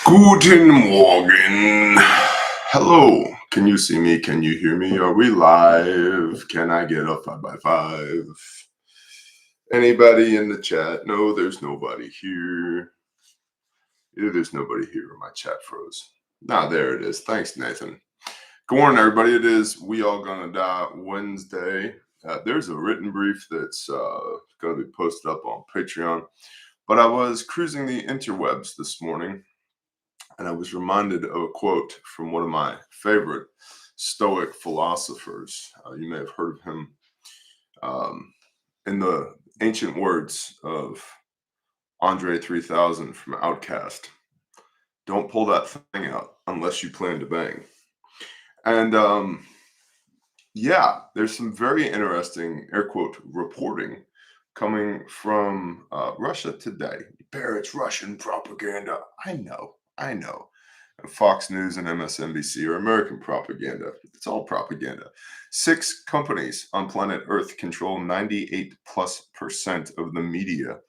Guten Morgen. Hello. Can you see me? Can you hear me? Are we live? Can I get a 5x5? Anybody in the chat? No, there's nobody here. There's nobody here. My chat froze. Ah, there it is. Thanks, Nathan. Good morning, everybody. It is We All Gonna Die Wednesday. There's a written brief that's going to be posted up on Patreon. But I was cruising the interwebs this morning, and I was reminded of a quote from one of my favorite Stoic philosophers. You may have heard of him in the ancient words of Andre 3000 from Outcast. Don't pull that thing out unless you plan to bang. And yeah, there's some very interesting, air quote, reporting coming from Russia today. Barrett's Russian propaganda. I know. Fox News and MSNBC are American propaganda. It's all propaganda. 6 companies on planet Earth control 98+% of the media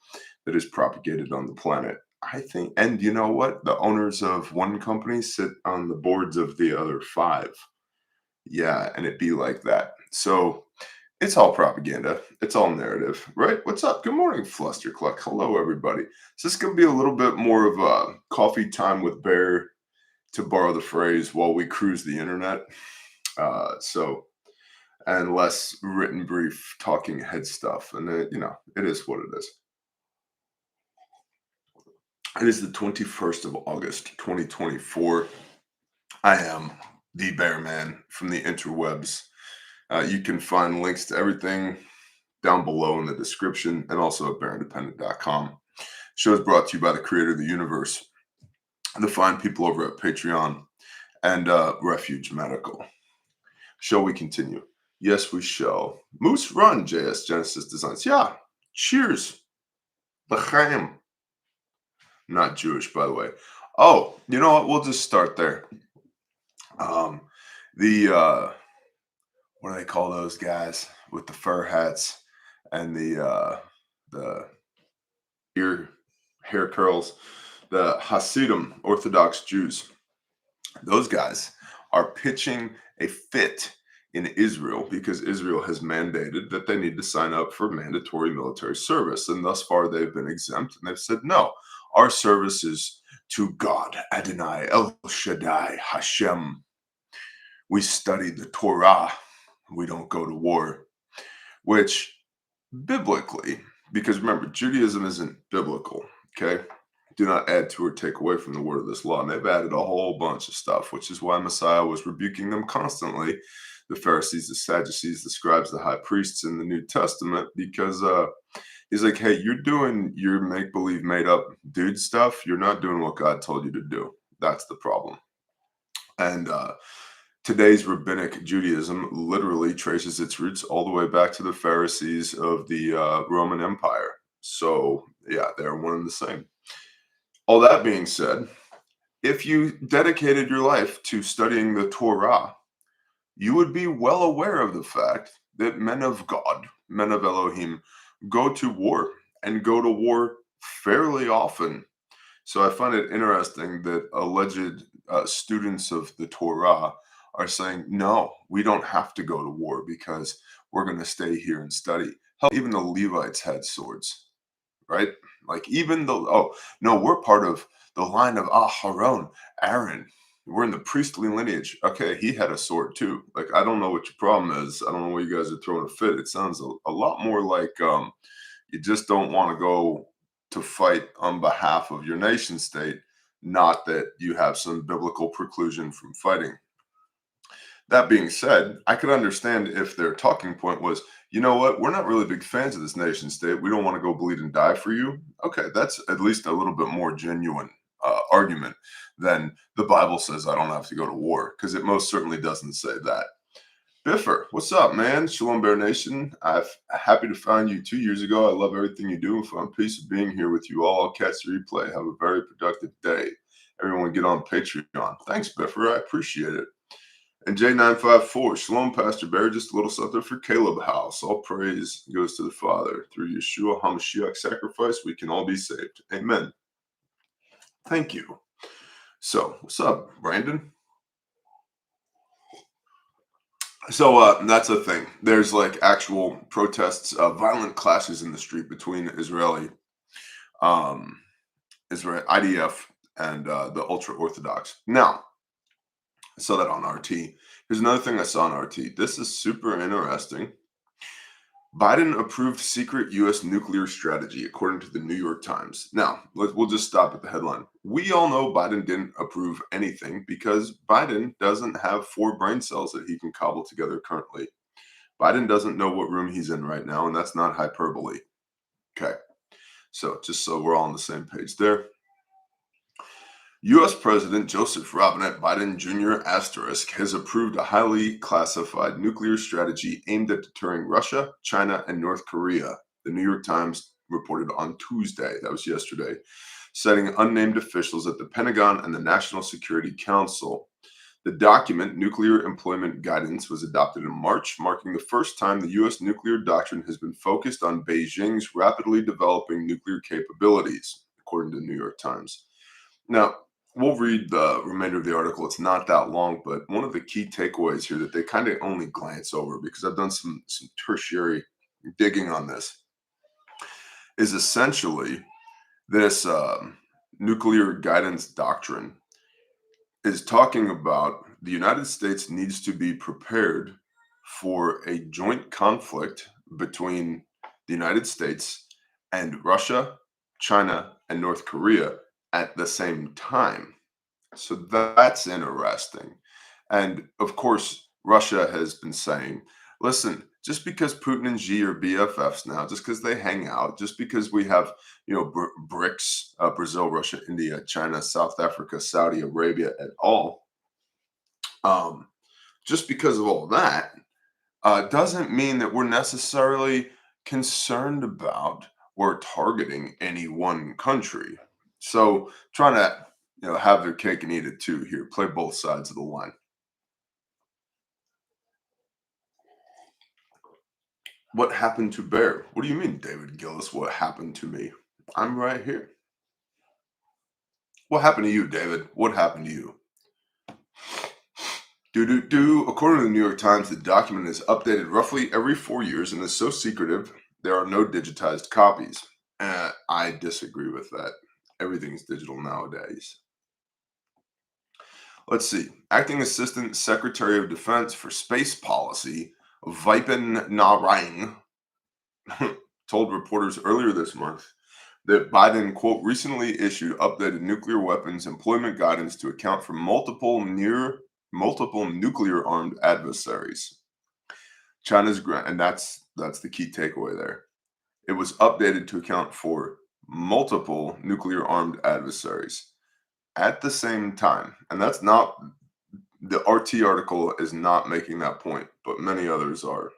that is propagated on the planet. I think, and you know what? The owners of one company sit on the boards of the other 5. Yeah, and it be like that. So it's all propaganda. It's all narrative, right? What's up? Good morning, Flustercluck. Hello, everybody. So this is going to be a little bit more of a coffee time with Bear, to borrow the phrase, while we cruise the internet. And less written brief talking head stuff. And it is what it is. It is the 21st of August, 2024. I am the Bear Man from the interwebs. You can find links to everything down below in the description and also at bearindependent.com. Show is brought to you by the creator of the universe, the fine people over at Patreon and Refuge Medical. Shall we continue? Yes, we shall. Moose Run, JS Genesis Designs. Yeah, cheers. L'chaim. Not Jewish, by the way. Oh, you know what? We'll just start there. What do they call those guys with the fur hats and the hair curls? The Hasidim, Orthodox Jews. Those guys are pitching a fit in Israel because Israel has mandated that they need to sign up for mandatory military service. And thus far, they've been exempt. And they've said, no, our service is to God, Adonai, El Shaddai, Hashem. We study the Torah. We don't go to war. Which, biblically, because remember, Judaism isn't biblical, okay? Do not add to or take away from the word of this law. And they've added a whole bunch of stuff, which is why Messiah was rebuking them constantly. The Pharisees, the Sadducees, the scribes, the high priests in the New Testament, because he's like, hey, you're doing your make-believe, made-up dude stuff. You're not doing what God told you to do. That's the problem. And today's rabbinic Judaism literally traces its roots all the way back to the Pharisees of the Roman Empire. So, yeah, they're one and the same. All that being said, if you dedicated your life to studying the Torah, you would be well aware of the fact that men of God, men of Elohim, go to war and go to war fairly often. So I find it interesting that alleged students of the Torah are saying, no, we don't have to go to war because we're going to stay here and study. Hell, even the Levites had swords, right? Like even though, oh, no, we're part of the line of Aharon, Aaron. We're in the priestly lineage. Okay, he had a sword too. Like, I don't know what your problem is. I don't know why you guys are throwing a fit. It sounds a lot more like you just don't want to go to fight on behalf of your nation state, not that you have some biblical preclusion from fighting. That being said, I could understand if their talking point was, you know what, we're not really big fans of this nation state. We don't want to go bleed and die for you. Okay, that's at least a little bit more genuine argument than the Bible says I don't have to go to war, because it most certainly doesn't say that. Biffer, what's up, man? Shalom Bear Nation. I'm happy to find you 2 years ago. I love everything you do and found peace of being here with you all. I'll catch the replay. Have a very productive day. Everyone get on Patreon. Thanks, Biffer. I appreciate it. And J954, Shalom, Pastor Bear, just a little something for Caleb House. All praise goes to the Father. Through Yeshua HaMashiach sacrifice, we can all be saved. Amen. Thank you. So, what's up, Brandon? So, that's the thing. There's like actual protests, violent clashes in the street between um, Israel IDF and the ultra Orthodox. Now, I saw that on RT. Here's another thing I saw on RT. This is super interesting. Biden approved secret U.S. nuclear strategy, according to the New York Times. Now, we'll just stop at the headline. We all know Biden didn't approve anything because Biden doesn't have four brain cells that he can cobble together currently. Biden doesn't know what room he's in right now, and that's not hyperbole. Okay, so just so we're all on the same page there. U.S. President Joseph Robinette Biden Jr. asterisk has approved a highly classified nuclear strategy aimed at deterring Russia, China, and North Korea. The New York Times reported on Tuesday, that was yesterday, citing unnamed officials at the Pentagon and the National Security Council. The document, Nuclear Employment Guidance, was adopted in March, marking the first time the U.S. nuclear doctrine has been focused on Beijing's rapidly developing nuclear capabilities, according to the New York Times. Now, we'll read the remainder of the article. It's not that long, but one of the key takeaways here that they kind of only glance over because I've done some tertiary digging on this is essentially this nuclear guidance doctrine is talking about the United States needs to be prepared for a joint conflict between the United States and Russia, China, and North Korea at the same time. So that's interesting. And of course, Russia has been saying, listen, just because Putin and Xi are BFFs now, just because they hang out, just because we have, BRICS, Brazil, Russia, India, China, South Africa, Saudi Arabia at all, um, just because of all that, doesn't mean that we're necessarily concerned about or targeting any one country. So trying to have their cake and eat it too here, play both sides of the line. What happened to Bear? What do you mean, David Gillis? What happened to me? I'm right here. What happened to you, David? What happened to you? According to the New York Times, the document is updated roughly every 4 years and is so secretive there are no digitized copies. I disagree with that. Everything's digital nowadays. Let's see. Acting Assistant Secretary of Defense for Space Policy, Vipin Narang, told reporters earlier this month that Biden, quote, recently issued updated nuclear weapons employment guidance to account for multiple nuclear armed adversaries. And that's the key takeaway there. It was updated to account for multiple nuclear armed adversaries at the same time. And that's not the RT article is not making that point, but many others are.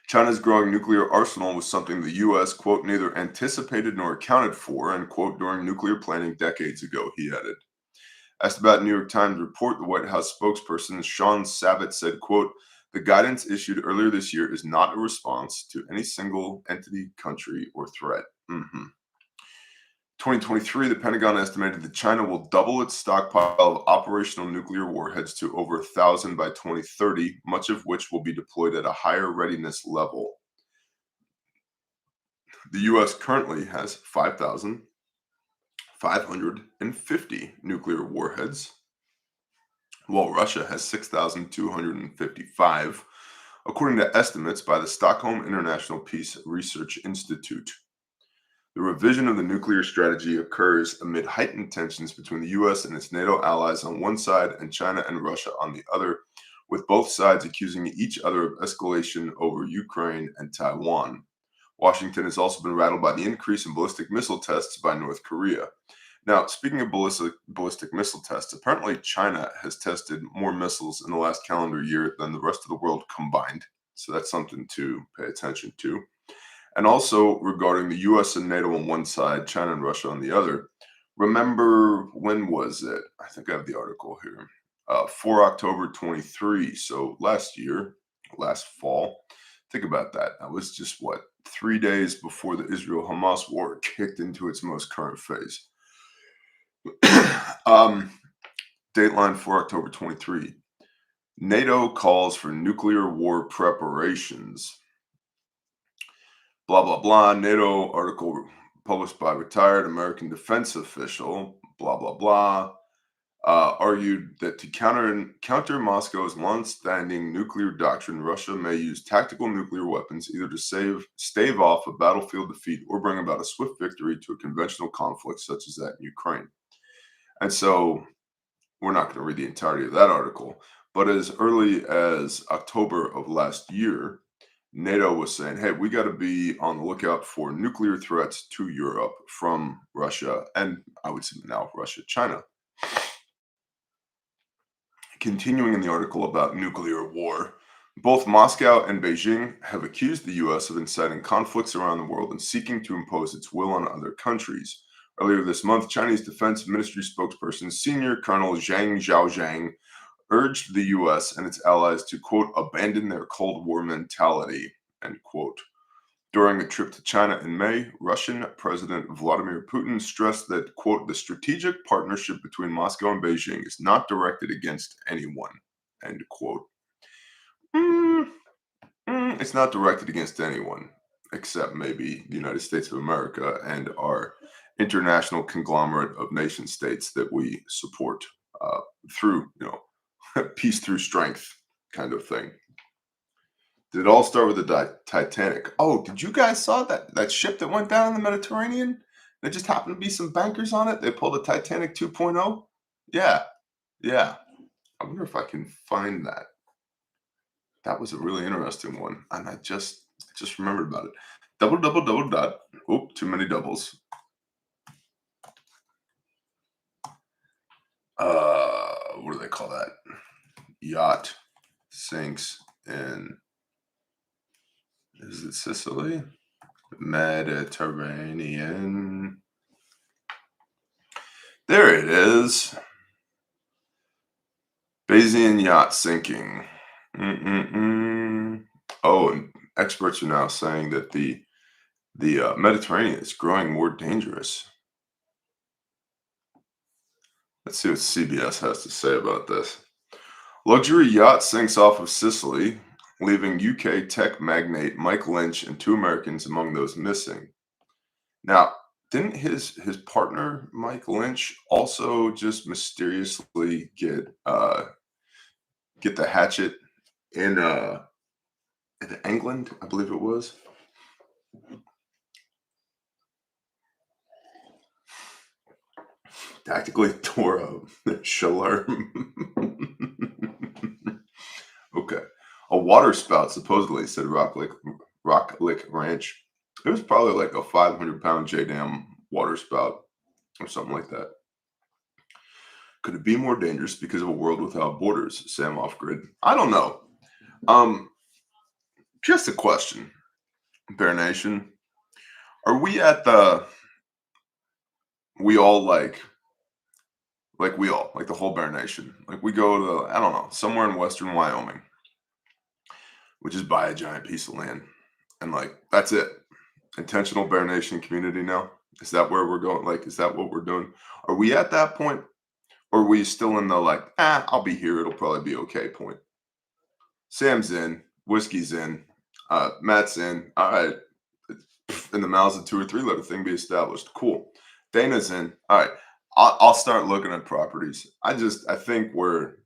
China's growing nuclear arsenal was something the U.S., quote, neither anticipated nor accounted for, end quote, during nuclear planning decades ago, he added. Asked about New York Times report, the White House spokesperson Sean Savit said, quote, the guidance issued earlier this year is not a response to any single entity, country, or threat. 2023, the Pentagon estimated that China will double its stockpile of operational nuclear warheads to over 1,000 by 2030, much of which will be deployed at a higher readiness level. The U.S. currently has 5,550 nuclear warheads, while Russia has 6,255, according to estimates by the Stockholm International Peace Research Institute. The revision of the nuclear strategy occurs amid heightened tensions between the U.S. and its NATO allies on one side and China and Russia on the other, with both sides accusing each other of escalation over Ukraine and Taiwan. Washington has also been rattled by the increase in ballistic missile tests by North Korea. Now, speaking of ballistic missile tests, apparently China has tested more missiles in the last calendar year than the rest of the world combined. So that's something to pay attention to. And also regarding the US and NATO on one side, China and Russia on the other. Remember, when was it? I think I have the article here. 4 October 23. So last fall. Think about that. That was just 3 days before the Israel Hamas war kicked into its most current phase. um, Dateline for October 23. NATO calls for nuclear war preparations. Blah, blah, blah. NATO article published by retired American defense official, blah, blah, blah, argued that to counter Moscow's long-standing nuclear doctrine, Russia may use tactical nuclear weapons either to stave off a battlefield defeat or bring about a swift victory to a conventional conflict such as that in Ukraine. And so we're not going to read the entirety of that article, but as early as October of last year, NATO was saying, hey, we got to be on the lookout for nuclear threats to Europe from Russia, and I would say now Russia, China. Continuing in the article about nuclear war, both Moscow and Beijing have accused the US of inciting conflicts around the world and seeking to impose its will on other countries. Earlier this month, Chinese Defense Ministry spokesperson Senior Colonel Zhang Zhaozhang urged the US and its allies to, quote, abandon their Cold War mentality, end quote. During a trip to China in May, Russian President Vladimir Putin stressed that, quote, the strategic partnership between Moscow and Beijing is not directed against anyone, end quote. It's not directed against anyone, except maybe the United States of America and our international conglomerate of nation states that we support through, peace through strength kind of thing. Did it all start with the Titanic? Oh, did you guys saw that ship that went down in the Mediterranean? There just happened to be some bankers on it. They pulled a Titanic 2.0. Yeah, yeah. I wonder if I can find that. That was a really interesting one, and I just remembered about it. Double, double, double dot. Oop, too many doubles. What do they call that? Yacht sinks in. Is it Sicily? Mediterranean. There it is. Bayesian yacht sinking. Oh, and experts are now saying that the Mediterranean is growing more dangerous. Let's see what CBS has to say about this. Luxury yacht sinks off of Sicily, leaving UK tech magnate Mike Lynch and 2 Americans among those missing. Now, didn't his partner Mike Lynch also just mysteriously get the hatchet in England, I believe it was? Tactically tore a shalarm. Okay. A water spout, supposedly, said Rock Lick Ranch. It was probably like a 500-pound J-Dam water spout or something like that. Could it be more dangerous because of a world without borders? Sam Off Grid. I don't know. Just a question, Bear Nation. Are we at we all like the whole Bear Nation? Like we go to, I don't know, somewhere in western Wyoming, which is buy a giant piece of land. And like, that's it. Intentional Bear Nation community now? Is that where we're going? Like, is that what we're doing? Are we at that point? Or are we still in the like, I'll be here, it'll probably be okay point? Sam's in, Whiskey's in, Matt's in. All right. In the mouths of 2 or 3, let a thing be established. Cool. Dana's in. All right. I'll start looking at properties. I think we're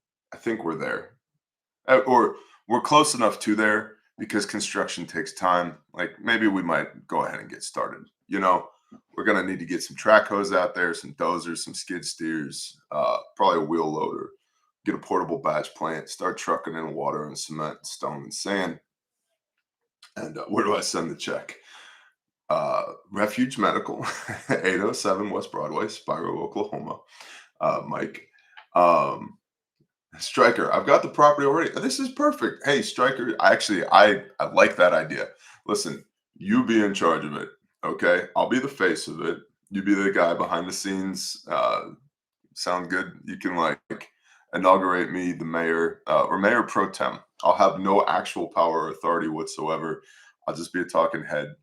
there. Or we're close enough to there because construction takes time. Like maybe we might go ahead and get started. We're gonna need to get some track hose out there, some dozers, some skid steers, probably a wheel loader, get a portable batch plant, start trucking in water and cement, stone and sand. And where do I send the check? Refuge Medical, 807 West Broadway, Spiro, Oklahoma. Mike. Striker, I've got the property already. This is perfect. Hey, Striker, I like that idea. Listen, you be in charge of it, okay? I'll be the face of it. You be the guy behind the scenes. Sound good? You can like inaugurate me the mayor or mayor pro tem. I'll have no actual power or authority whatsoever. I'll just be a talking head.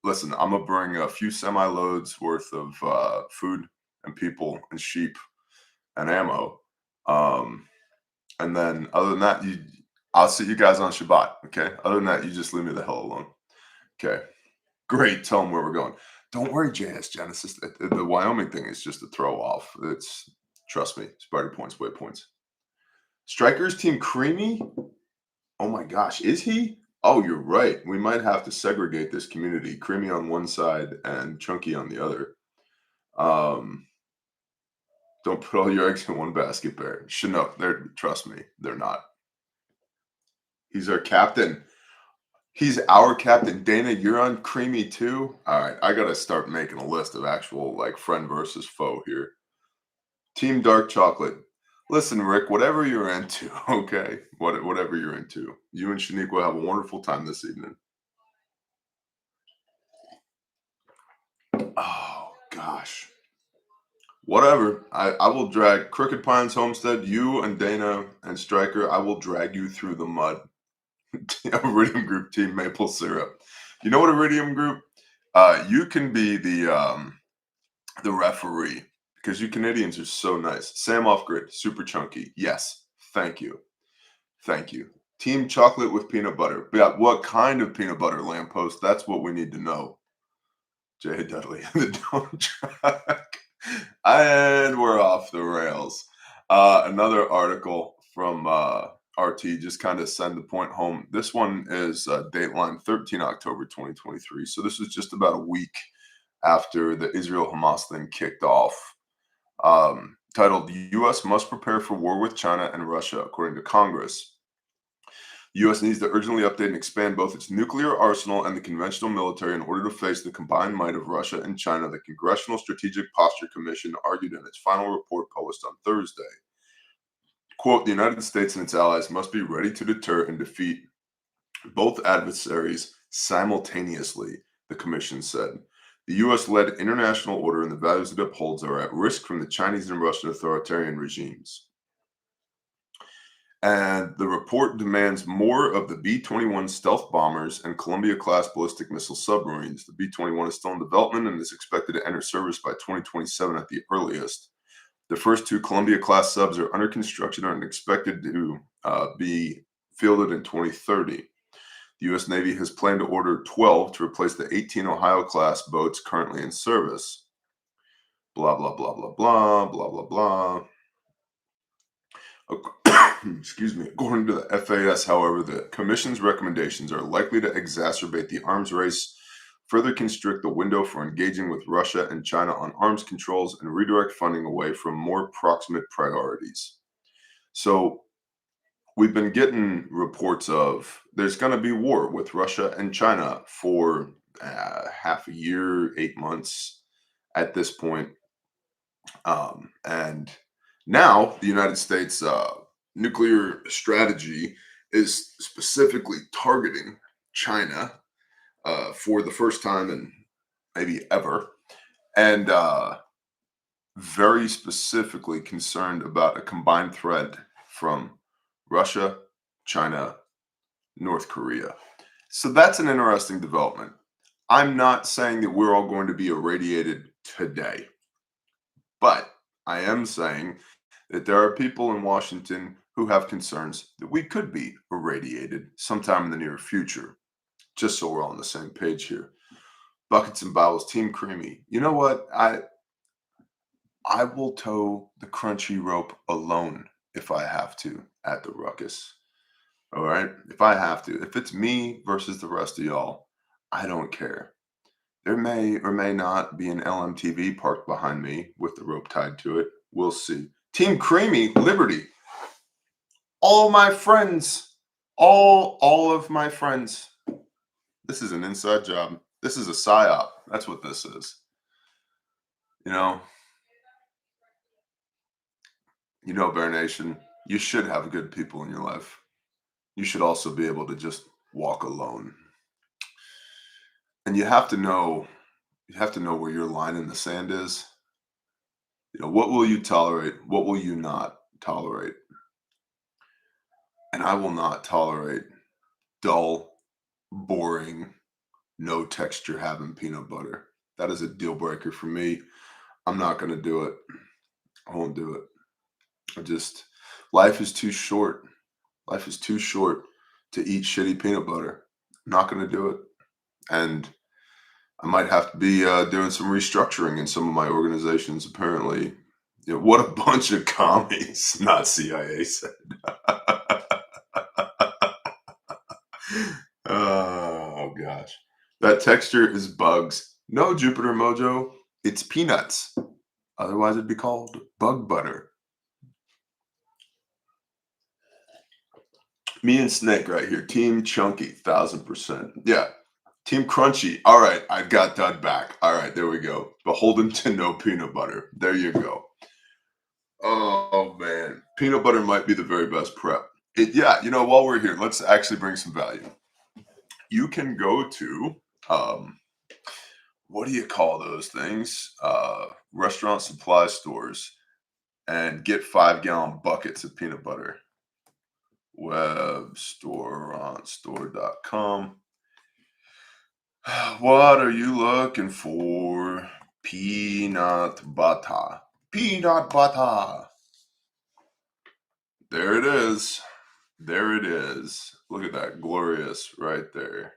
Listen, I'm gonna bring a few semi loads worth of food and people and sheep and ammo. Um, and then other than that, I'll see you guys on Shabbat. Okay. Other than that, you just leave me the hell alone. Okay. Great. Tell them where we're going. Don't worry, JS Genesis. The Wyoming thing is just a throw off. Trust me, Sparty points, way points. Strikers team Creamy. Oh my gosh, is he? Oh, you're right. We might have to segregate this community. Creamy on one side and Chunky on the other. Don't put all your eggs in one basket, Bear. Chinook, trust me, they're not. He's our captain. He's our captain. Dana, you're on Creamy too? All right, I got to start making a list of actual like friend versus foe here. Team Dark Chocolate. Listen, Rick, whatever you're into, okay? Whatever you're into. You and Shaniqua have a wonderful time this evening. Oh, gosh. Whatever. I will drag Crooked Pines Homestead, you and Dana and Stryker, I will drag you through the mud. Iridium Group Team Maple Syrup. You know what, Iridium Group? You can be the referee because you Canadians are so nice. Sam Off Grid, super chunky. Yes. Thank you. Thank you. Team chocolate with peanut butter. Yeah, what kind of peanut butter, lamppost? That's what we need to know. Jay Dudley, the don't track. And we're off the rails. Another article from RT just kind of send the point home. This one is Dateline 13 October 2023. So this was just about a week after the Israel-Hamas thing kicked off. Titled, "The U.S. must prepare for war with China and Russia, according to Congress. The U.S. needs to urgently update and expand both its nuclear arsenal and the conventional military in order to face the combined might of Russia and China," the Congressional Strategic Posture Commission argued in its final report published on Thursday. Quote, "The United States and its allies must be ready to deter and defeat both adversaries simultaneously," the commission said. "The U.S.-led international order and the values it upholds are at risk from the Chinese and Russian authoritarian regimes. And the report demands more of the B-21 stealth bombers and Columbia-class ballistic missile submarines. The B-21 is still in development and is expected to enter service by 2027 at the earliest. The first two Columbia-class subs are under construction and expected to be fielded in 2030. The U.S. Navy has planned to order 12 to replace the 18 Ohio-class boats currently in service. Blah, blah, blah, blah, blah, blah, blah, blah. Excuse me. According to the FAS, however, the Commission's recommendations are likely to exacerbate the arms race, further constrict the window for engaging with Russia and China on arms controls, and redirect funding away from more proximate priorities. So we've been getting reports of there's going to be war with Russia and China for half a year, 8 months at this point. And now the United States nuclear strategy is specifically targeting China for the first time in maybe ever, and very specifically concerned about a combined threat from Russia, China, North Korea. So that's an interesting development. I'm not saying that we're all going to be irradiated today, but I am saying that there are people in Washington who have concerns that we could be irradiated sometime in the near future. Just so we're all on the same page here. Buckets and Bowels, Team Creamy. You know what? I will tow the crunchy rope alone if I have to at the ruckus. All right? If I have to. If it's me versus the rest of y'all, I don't care. There may or may not be an LMTV parked behind me with the rope tied to it. We'll see. Team Creamy, Liberty. All my friends, all of my friends. This is an inside job. This is a psyop. That's what this is. You know, Bear Nation, you should have good people in your life. You should also be able to just walk alone. And you have to know where your line in the sand is. What will you tolerate? What will you not tolerate? And I will not tolerate dull, boring, no texture having peanut butter. That is a deal breaker for me. I'm not going to do it. I won't do it. I just, life is too short. Life is too short to eat shitty peanut butter. I'm not going to do it. And I might have to be doing some restructuring in some of my organizations, apparently. What a bunch of commies, not CIA said. Oh, gosh. That texture is bugs. No, Jupiter Mojo, it's peanuts. Otherwise, it'd be called bug butter. Me and Snake right here. Team Chunky, 1000%. Yeah. Team Crunchy. All right. I got that back. All right. There we go. Beholden to no peanut butter. There you go. Oh, man. Peanut butter might be the very best prep. Yeah. While we're here, let's actually bring some value. You can go to, what do you call those things? Restaurant supply stores and get 5-gallon buckets of peanut butter. Webstoreonstore.com. What are you looking for? Peanut butter. Peanut butter. There it is. There it is. Look at that. Glorious right there.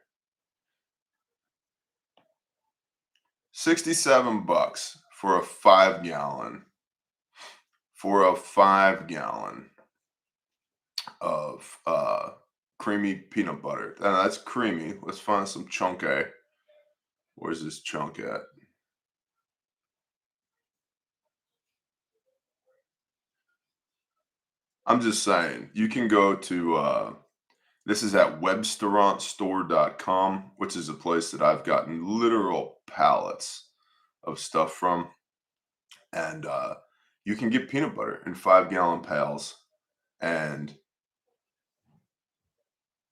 $67 for a 5-gallon. For a 5-gallon of creamy peanut butter. And that's creamy. Let's find some chunky. Where's this chunk at? I'm just saying, you can go to this is at webstoreonstore.com, which is a place that I've gotten literal pallets of stuff from. And you can get peanut butter in 5-gallon pails, and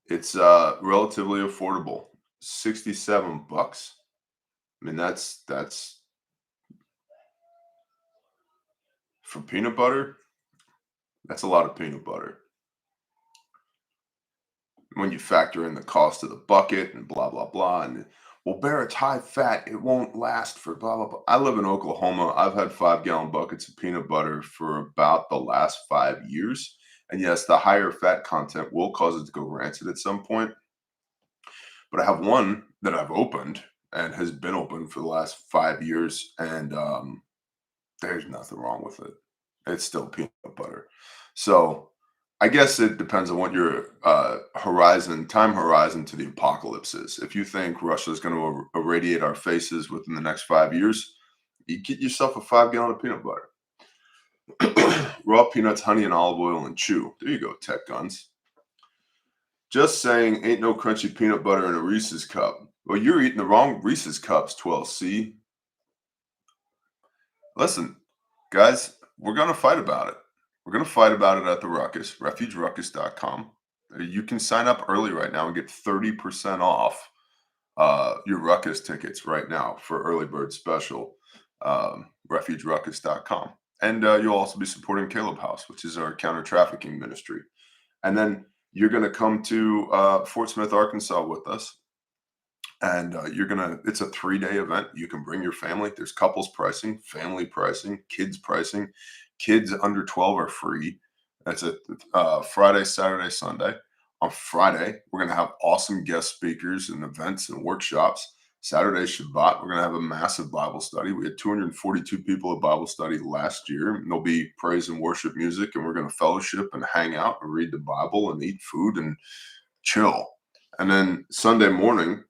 it's relatively affordable. $67. I mean, that's for peanut butter. That's a lot of peanut butter. When you factor in the cost of the bucket and blah blah blah, and well, bear it's high fat, it won't last for blah blah blah. I live in Oklahoma. I've had 5-gallon buckets of peanut butter for about the last 5 years. And yes, the higher fat content will cause it to go rancid at some point. But I have one that I've opened and has been open for the last 5 years, and there's nothing wrong with it. It's still peanut butter. So I guess it depends on what your time horizon to the apocalypse is. If you think Russia is going to irradiate our faces within the next 5 years, you get yourself a 5-gallon of peanut butter. Raw peanuts, honey, and olive oil, and chew. There you go, tech guns. Just saying, ain't no crunchy peanut butter in a Reese's cup. Well, you're eating the wrong Reese's cups, 12C. Listen, guys, we're going to fight about it. We're going to fight about it at the Ruckus, refugeruckus.com. You can sign up early right now and get 30% off your Ruckus tickets right now for early bird special, refugeruckus.com. And you'll also be supporting Caleb House, which is our counter-trafficking ministry. And then you're going to come to Fort Smith, Arkansas with us. And it's a 3-day event. You can bring your family. There's couples pricing, family pricing, kids pricing. Kids under 12 are free. That's a Friday, Saturday, Sunday. On Friday, we're going to have awesome guest speakers and events and workshops. Saturday, Shabbat, we're going to have a massive Bible study. We had 242 people at Bible study last year. And there'll be praise and worship music, and we're going to fellowship and hang out and read the Bible and eat food and chill. And then Sunday morning,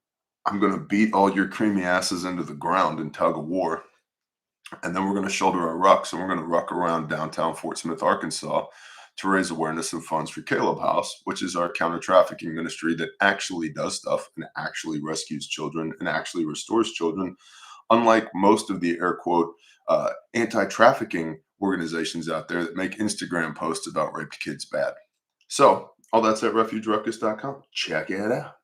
I'm going to beat all your creamy asses into the ground in tug of war. And then we're going to shoulder our rucks, and we're going to ruck around downtown Fort Smith, Arkansas to raise awareness and funds for Caleb House, which is our counter-trafficking ministry that actually does stuff and actually rescues children and actually restores children, unlike most of the air quote anti-trafficking organizations out there that make Instagram posts about raped kids bad. So all that's at refugeruckus.com. Check it out.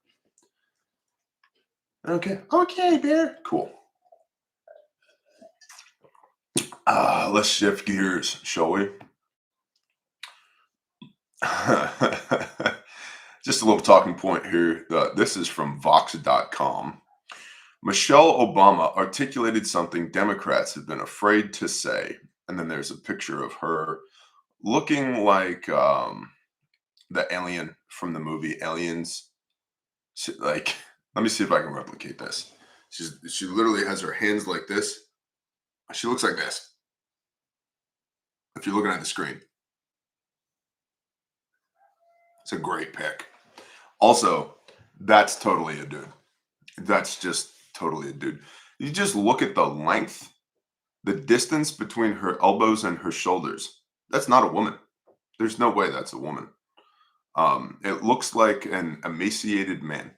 Okay, Bear. Cool. Let's shift gears, shall we? Just a little talking point here. This is from Vox.com. Michelle Obama articulated something Democrats have been afraid to say. And then there's a picture of her looking like the alien from the movie Aliens. Like, let me see if I can replicate this. She literally has her hands like this. She looks like this. If you're looking at the screen, it's a great pick. Also, that's totally a dude. That's just totally a dude. You just look at the length, the distance between her elbows and her shoulders. That's not a woman. There's no way that's a woman. It looks like an emaciated man.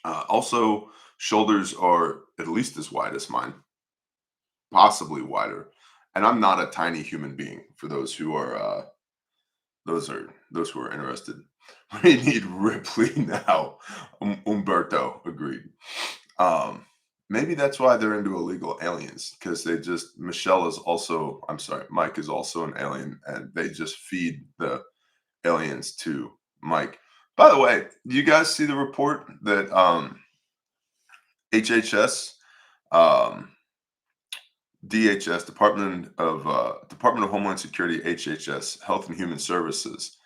Also, shoulders are at least as wide as mine, possibly wider. And I'm not a tiny human being. For those who are interested. We need Ripley now. Umberto agreed. Maybe that's why they're into illegal aliens, because they just Michelle is also I'm sorry, Mike is also an alien, and they just feed the aliens to Mike. By the way, do you guys see the report that HHS, um, DHS, Department of Homeland Security, HHS, Health and Human Services,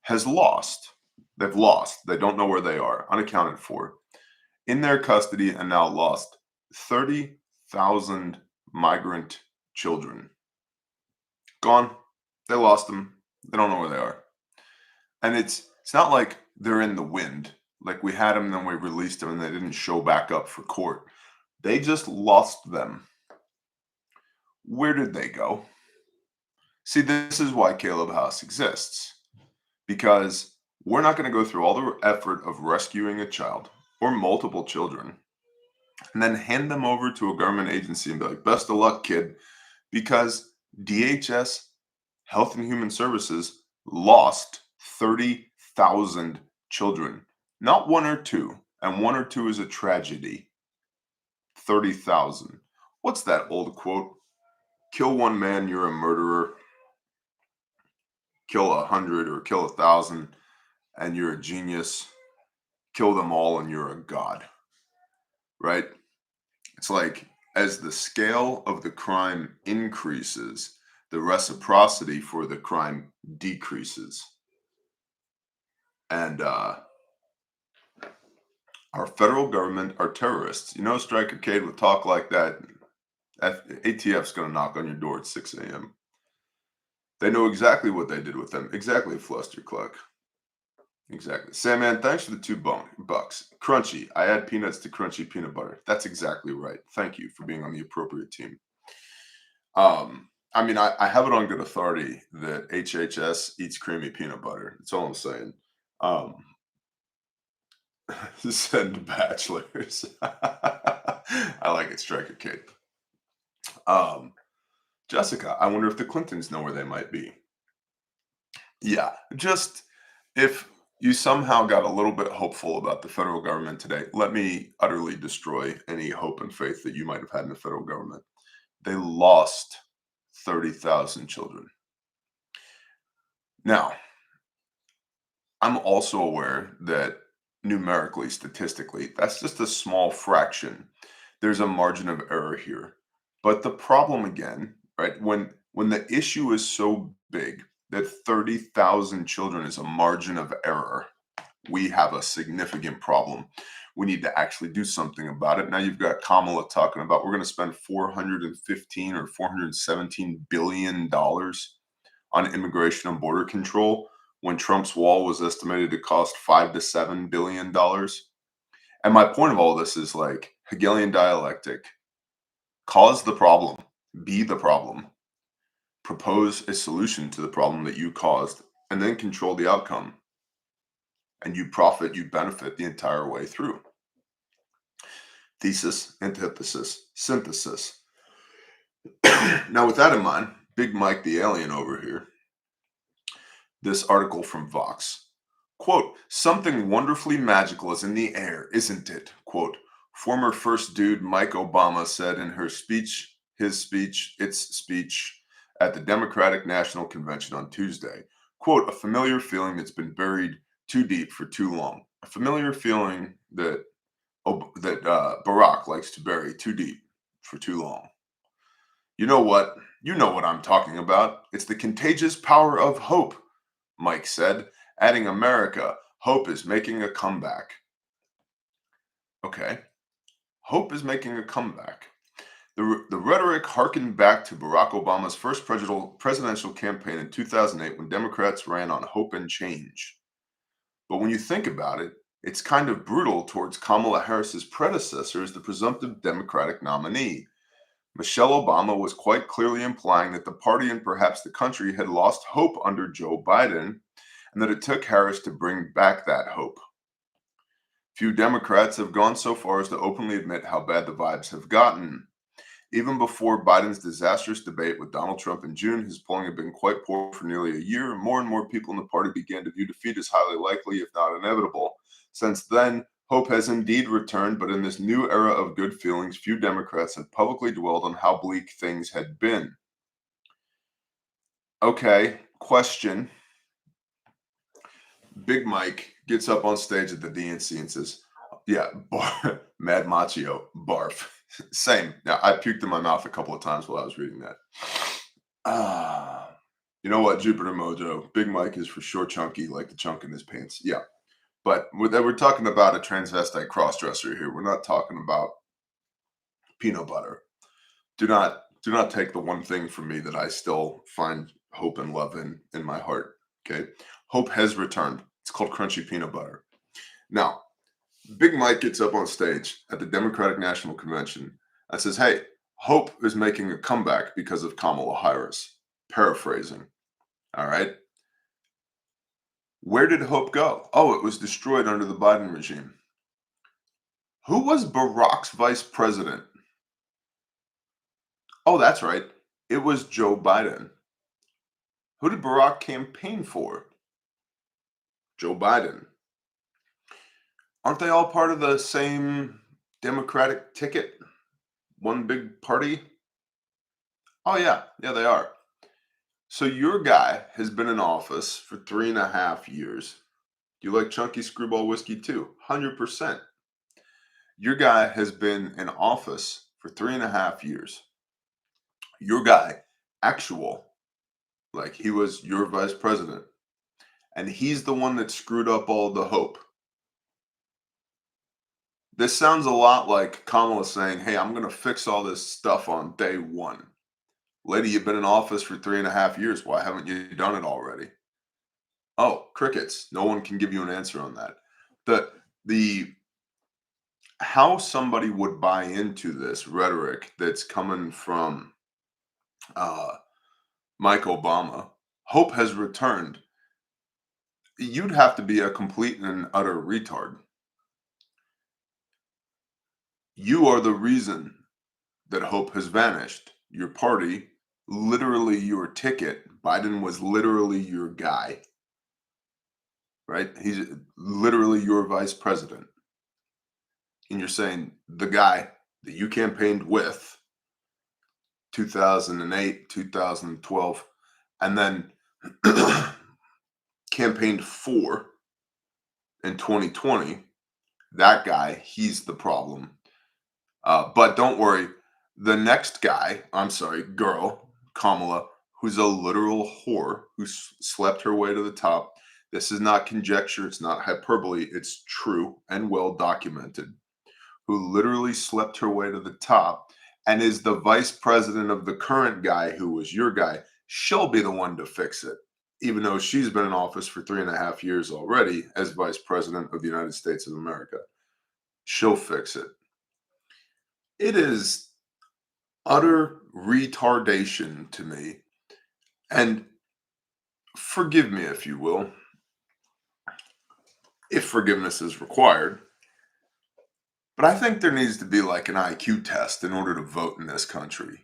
has lost. They've lost. They don't know where they are, unaccounted for, in their custody, and now lost 30,000 migrant children. Gone. They lost them. They don't know where they are. And it's not like they're in the wind. Like we had them, then we released them, and they didn't show back up for court. They just lost them. Where did they go? See, this is why Caleb House exists. Because we're not going to go through all the effort of rescuing a child or multiple children and then hand them over to a government agency and be like, best of luck, kid. Because DHS, Health and Human Services, lost 30,000 children. Not one or two. And one or two is a tragedy. 30,000. What's that old quote? Kill one man, you're a murderer. Kill 100 or kill 1,000, and you're a genius. Kill them all, and you're a god. Right? It's like as the scale of the crime increases, the reciprocity for the crime decreases. And our federal government are terrorists. You know, Striker Cade would talk like that. ATF's going to knock on your door at 6 a.m. They know exactly what they did with them. Exactly, Fluster Cluck. Exactly. Sandman, thanks for the $2. Crunchy. I add peanuts to crunchy peanut butter. That's exactly right. Thank you for being on the appropriate team. I mean, I have it on good authority that HHS eats creamy peanut butter. That's all I'm saying. Send bachelors. I like it, Striker Kid. Jessica, I wonder if the Clintons know where they might be. Yeah, just if you somehow got a little bit hopeful about the federal government today, let me utterly destroy any hope and faith that you might have had in the federal government. They lost 30,000 children. Now, I'm also aware that numerically, statistically, that's just a small fraction. There's a margin of error here. But the problem again, right, when the issue is so big that 30,000 children is a margin of error, we have a significant problem. We need to actually do something about it. Now you've got Kamala talking about we're going to spend 415 or 417 billion dollars on immigration and border control when Trump's wall was estimated to cost 5 to 7 billion dollars. And my point of all this is like Hegelian dialectic. Cause the problem, be the problem, propose a solution to the problem that you caused, and then control the outcome. And you profit, you benefit the entire way through. Thesis, antithesis, synthesis. Now, with that in mind, Big Mike the alien over here, this article from Vox. Quote, something wonderfully magical is in the air, isn't it? Quote, former First Dude Mike Obama said in his speech at the Democratic National Convention on Tuesday. Quote, a familiar feeling that's been buried too deep for too long. A familiar feeling that Barack likes to bury too deep for too long. You know what? You know what I'm talking about. It's the contagious power of hope, Mike said, adding America, hope is making a comeback. Okay, hope is making a comeback. The rhetoric harkened back to Barack Obama's first presidential campaign in 2008 when Democrats ran on hope and change. But when you think about it, it's kind of brutal towards Kamala Harris's predecessor as the presumptive Democratic nominee. Michelle Obama was quite clearly implying that the party and perhaps the country had lost hope under Joe Biden, and that it took Harris to bring back that hope. Few Democrats have gone so far as to openly admit how bad the vibes have gotten. Even before Biden's disastrous debate with Donald Trump in June, his polling had been quite poor for nearly a year, and more people in the party began to view defeat as highly likely, if not inevitable. Since then, hope has indeed returned, but in this new era of good feelings, few Democrats have publicly dwelled on how bleak things had been. Okay, question. Big Mike gets up on stage at the DNC and says, yeah, Mad Machio, barf. Same. Now, I puked in my mouth a couple of times while I was reading that. You know what, Jupiter Mojo? Big Mike is for sure chunky, like the chunk in his pants. Yeah. But we're talking about a transvestite crossdresser here. We're not talking about peanut butter. Do not take the one thing from me that I still find hope and love in my heart. Okay. Hope has returned. It's called crunchy peanut butter. Now, Big Mike gets up on stage at the Democratic National Convention and says, hey, hope is making a comeback because of Kamala Harris. Paraphrasing. All right. Where did hope go? Oh, it was destroyed under the Biden regime. Who was Barack's vice president? Oh, that's right. It was Joe Biden. Who did Barack campaign for? Joe Biden. Aren't they all part of the same Democratic ticket? One big party? Oh, yeah. Yeah, they are. So your guy has been in office for 3.5 years. You like chunky screwball whiskey too? 100%. Your guy has been in office for 3.5 years. Your guy, actual, like he was your vice president, and he's the one that screwed up all the hope. This sounds a lot like Kamala saying, hey, I'm going to fix all this stuff on day one. Lady, you've been in office for 3.5 years. Why haven't you done it already? Oh, crickets. No one can give you an answer on that. The how somebody would buy into this rhetoric that's coming from Mike Obama, hope has returned. You'd have to be a complete and utter retard. You are the reason that hope has vanished. Your party, literally your ticket. Biden was literally your guy, right? He's literally your vice president. And you're saying the guy that you campaigned with 2008, 2012, and then campaigned for in 2020, that guy, he's the problem. But don't worry, the next guy, I'm sorry, girl, Kamala, who's a literal whore who slept her way to the top. This is not conjecture, it's not hyperbole, it's true and well documented. Who literally slept her way to the top and is the vice president of the current guy who was your guy. She'll be the one to fix it, even though she's been in office for 3.5 years already as vice president of the United States of America. She'll fix it. It is utter retardation to me. And forgive me, if you will, if forgiveness is required. But I think there needs to be like an IQ test in order to vote in this country.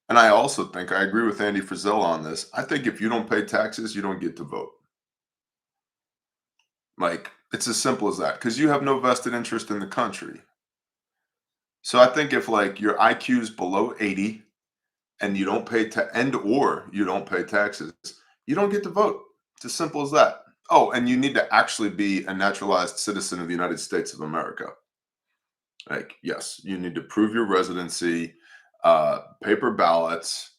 And I also think I agree with Andy Frisell on this. I think if you don't pay taxes, you don't get to vote. Like, it's as simple as that because you have no vested interest in the country. So I think if like your IQ is below 80 and you don't pay or you don't pay taxes, you don't get to vote. It's as simple as that. Oh, and you need to actually be a naturalized citizen of the United States of America. Like, yes, you need to prove your residency, paper ballots,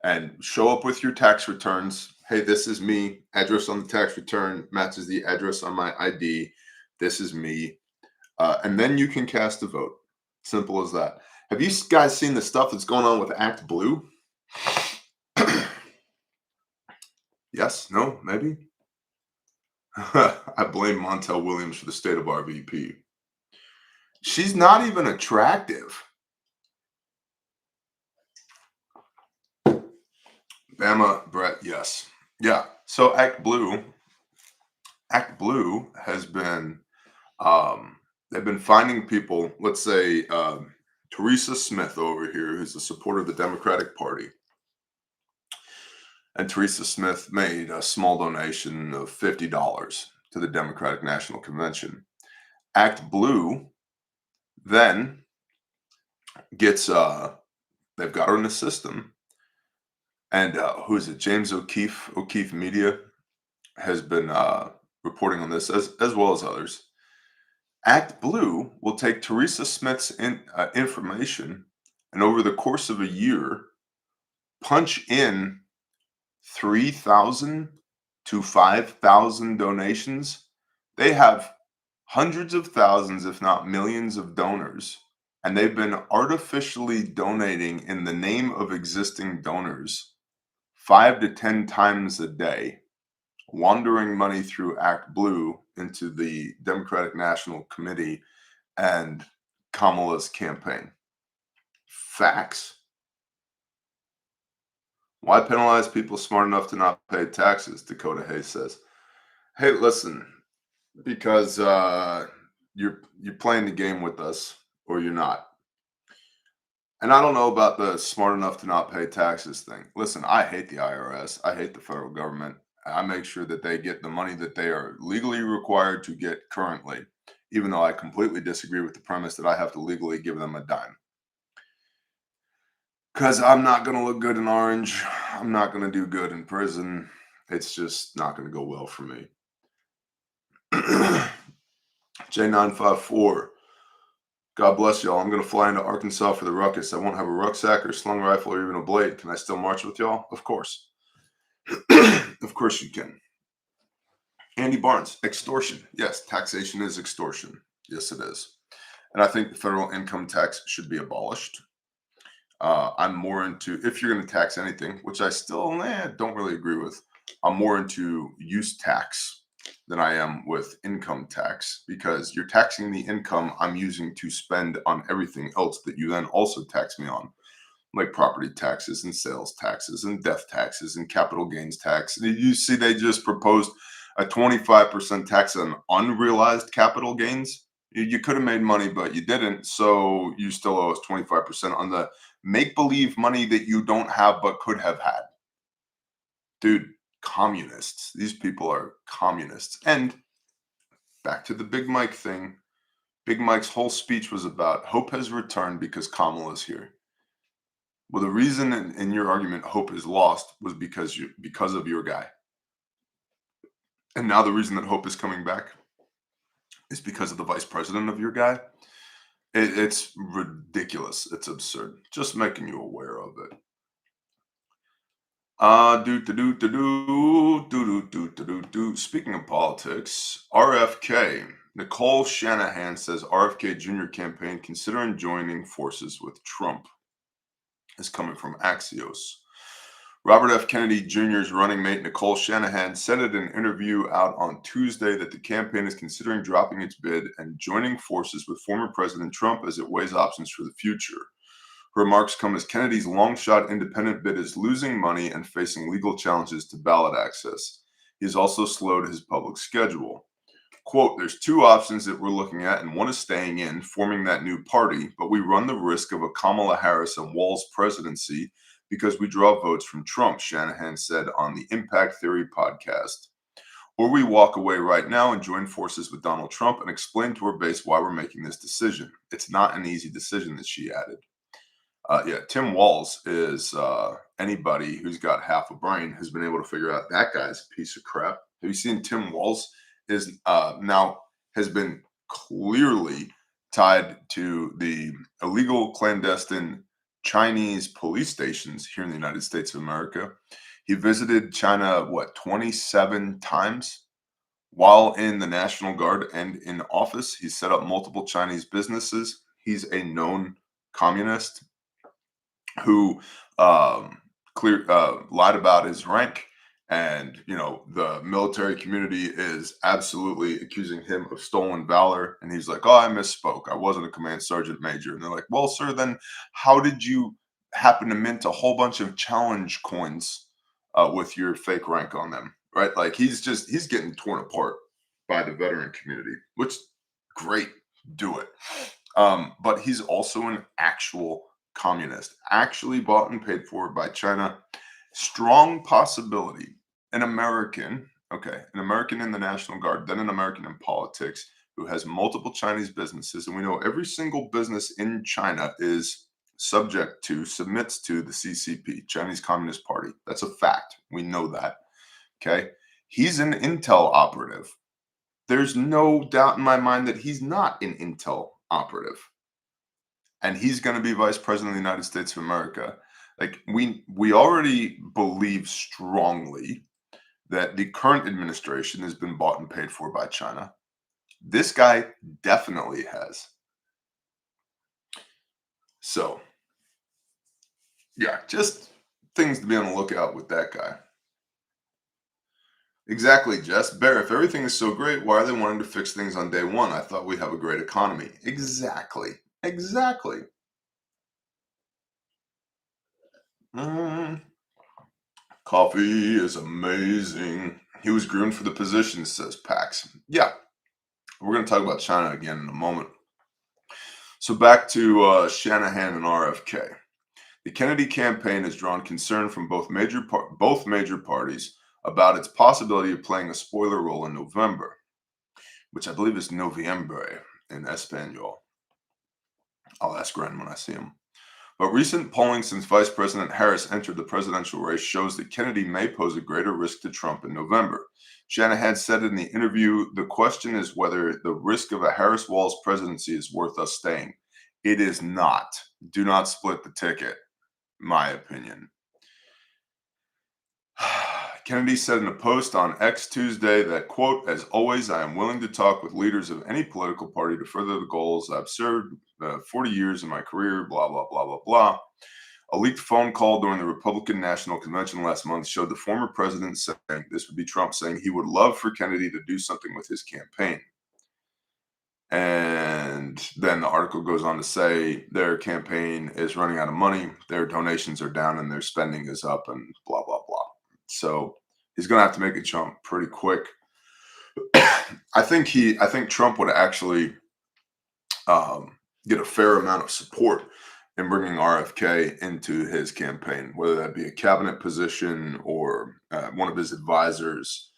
and show up with your tax returns. Hey, this is me. Address on the tax return matches the address on my ID. This is me. And then you can cast a vote. Simple as that. Have you guys seen the stuff that's going on with ActBlue? Yes, no, maybe. I blame Montel Williams for the state of our VP. She's not even attractive. Bama Brett, yes. Yeah. So ActBlue has been they've been finding people, let's say Teresa Smith over here, who's a supporter of the Democratic Party. And Teresa Smith made a small donation of $50 to the Democratic National Convention. ActBlue then gets they've got her in the system. And who is it? James O'Keefe Media has been reporting on this as well as others. ActBlue will take Teresa Smith's information and over the course of a year punch in 3,000 to 5,000 donations. They have hundreds of thousands, if not millions, of donors, and they've been artificially donating in the name of existing donors 5 to 10 times a day, laundering money through ActBlue into the Democratic National Committee and Kamala's campaign. Facts. Why penalize people smart enough to not pay taxes? Dakota Hayes says. Hey, listen, because you're playing the game with us or you're not. And I don't know about the smart enough to not pay taxes thing. Listen, I hate the IRS. I hate the federal government. I make sure that they get the money that they are legally required to get currently, even though I completely disagree with the premise that I have to legally give them a dime. Because I'm not going to look good in orange. I'm not going to do good in prison. It's just not going to go well for me. J954. God bless y'all. I'm going to fly into Arkansas for the ruckus. I won't have a rucksack or slung rifle or even a blade. Can I still march with y'all? Of course. Of course you can. Andy Barnes, extortion. Yes, taxation is extortion. Yes, it is. And I think the federal income tax should be abolished. I'm more into, if you're going to tax anything, which I still don't really agree with, I'm more into use tax than I am with income tax, because you're taxing the income I'm using to spend on everything else that you then also tax me on, like property taxes and sales taxes and death taxes and capital gains tax. You see, they just proposed a 25% tax on unrealized capital gains. You could have made money, but you didn't. So you still owe us 25% on the make-believe money that you don't have but could have had. Dude, communists. These people are communists. And back to the Big Mike thing. Big Mike's whole speech was about hope has returned because Kamala's here. Well, the reason in your argument hope is lost was because of your guy. And now the reason that hope is coming back is because of the vice president of your guy. It's ridiculous. It's absurd. Just making you aware of it. Speaking of politics, RFK. Nicole Shanahan says RFK Jr. campaign considering joining forces with Trump. Is coming from Axios. Robert F. Kennedy Jr.'s running mate Nicole Shanahan said in an interview out on Tuesday that the campaign is considering dropping its bid and joining forces with former President Trump as it weighs options for the future. Her remarks come as Kennedy's long-shot independent bid is losing money and facing legal challenges to ballot access. He has also slowed his public schedule. Quote, there's two options that we're looking at, and one is staying in, forming that new party, but we run the risk of a Kamala Harris and Walz presidency because we draw votes from Trump, Shanahan said on the Impact Theory podcast. Or we walk away right now and join forces with Donald Trump and explain to our base why we're making this decision. It's not an easy decision, that she added. Tim Walz is anybody who's got half a brain has been able to figure out that guy's a piece of crap. Have you seen Tim Walz? Is now has been clearly tied to the illegal clandestine Chinese police stations here in the United States of America. He visited China, what, 27 times while in the National Guard and in office. He set up multiple Chinese businesses. He's a known communist who lied about his rank, and the military community is absolutely accusing him of stolen valor. And he's like, "Oh, I misspoke. I wasn't a command sergeant major." And they're like, "Well, sir, then how did you happen to mint a whole bunch of challenge coins with your fake rank on them?" Right? Like he's getting torn apart by the veteran community, which great, do it. But he's also an actual communist, actually bought and paid for by China. Strong possibility an American, okay, an American in the National Guard, then an American in politics who has multiple Chinese businesses. And we know every single business in China is submits to the CCP, Chinese Communist Party. That's a fact. We know that. Okay. He's an intel operative. There's no doubt in my mind that he's not an intel operative, and he's going to be vice president of the United States of America. Like we already believe strongly that the current administration has been bought and paid for by China. This guy definitely has. So, yeah, just things to be on the lookout with that guy. Exactly, Jess. Bear, if everything is so great, why are they wanting to fix things on day one? I thought we have a great economy. Exactly. Exactly. Mm, coffee is amazing. He was groomed for the position, says Pax. Yeah, we're going to talk about China again in a moment. So back to Shanahan and RFK. The Kennedy campaign has drawn concern from both major parties about its possibility of playing a spoiler role in November, which I believe is Noviembre in Espanol. I'll ask Ren when I see him. But recent polling since Vice President Harris entered the presidential race shows that Kennedy may pose a greater risk to Trump in November. Shanahan said in the interview, "The question is whether the risk of a Harris-Walz presidency is worth us staying. It is not. Do not split the ticket, my opinion." Kennedy said in a post on X Tuesday that, quote, "As always, I am willing to talk with leaders of any political party to further the goals I've served 40 years in my career, blah, blah, blah, blah, blah." A leaked phone call during the Republican National Convention last month showed the former president saying, this would be Trump saying, he would love for Kennedy to do something with his campaign. And then the article goes on to say their campaign is running out of money, their donations are down, and their spending is up, and blah, blah, blah. So he's going to have to make a jump pretty quick. I think Trump would actually get a fair amount of support in bringing RFK into his campaign, whether that be a cabinet position or one of his advisors.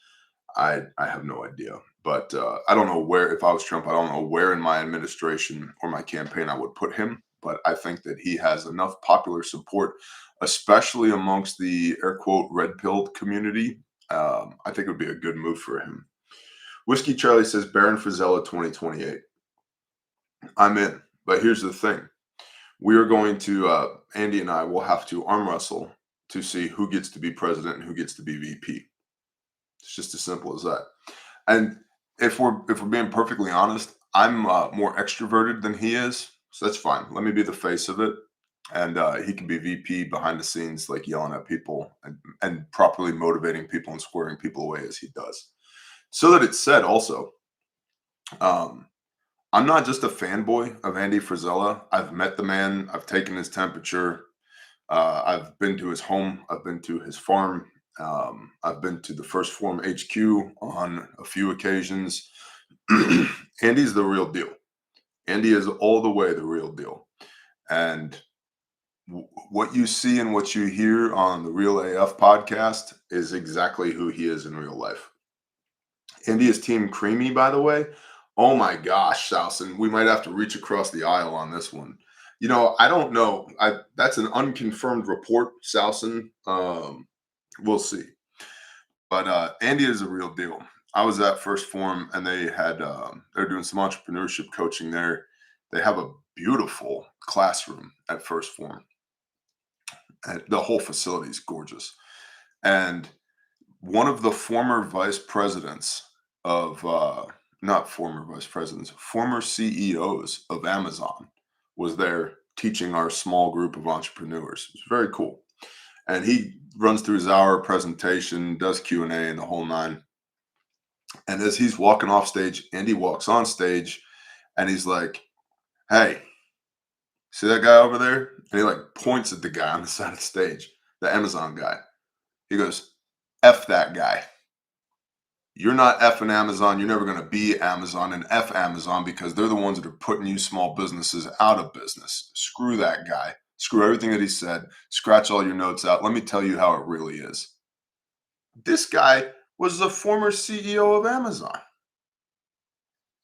I have no idea, but I don't know where. If I was Trump, I don't know where in my administration or my campaign I would put him. But I think that he has enough popular support, especially amongst the air quote red pilled community. I think it would be a good move for him. Whiskey Charlie says Baron Frizella 2028. I'm in, but here's the thing: we are going to Andy and I will have to arm wrestle to see who gets to be president and who gets to be VP. It's just as simple as that. And if we're being perfectly honest, I'm more extroverted than he is, so that's fine. Let me be the face of it, and he can be VP behind the scenes, like yelling at people and properly motivating people and squaring people away as he does. So that it's said, also, I'm not just a fanboy of Andy Frizella. I've met the man. I've taken his temperature. I've been to his home. I've been to his farm. I've been to the First Form HQ on a few occasions. Andy's the real deal. Andy is all the way the real deal. And what you see and what you hear on the Real AF podcast is exactly who he is in real life. Andy is Team Creamy, by the way. Oh my gosh, Sousen, we might have to reach across the aisle on this one. I don't know. That's an unconfirmed report, Sousen. We'll see. But Andy is a real deal. I was at First Form, and they're doing some entrepreneurship coaching there, They have a beautiful classroom at First Form, and the whole facility is gorgeous. And one of the former vice presidents of, not former vice presidents, former CEOs of Amazon was there teaching our small group of entrepreneurs. It's very cool. And he runs through his hour presentation, does Q&A and the whole nine. And as he's walking off stage, Andy walks on stage and he's like, "Hey, see that guy over there?" And he like points at the guy on the side of the stage, the Amazon guy. He goes, "F that guy. You're not effing Amazon. You're never going to be Amazon, and F Amazon because they're the ones that are putting you small businesses out of business. Screw that guy. Screw everything that he said. Scratch all your notes out. Let me tell you how it really is." This guy was the former CEO of Amazon.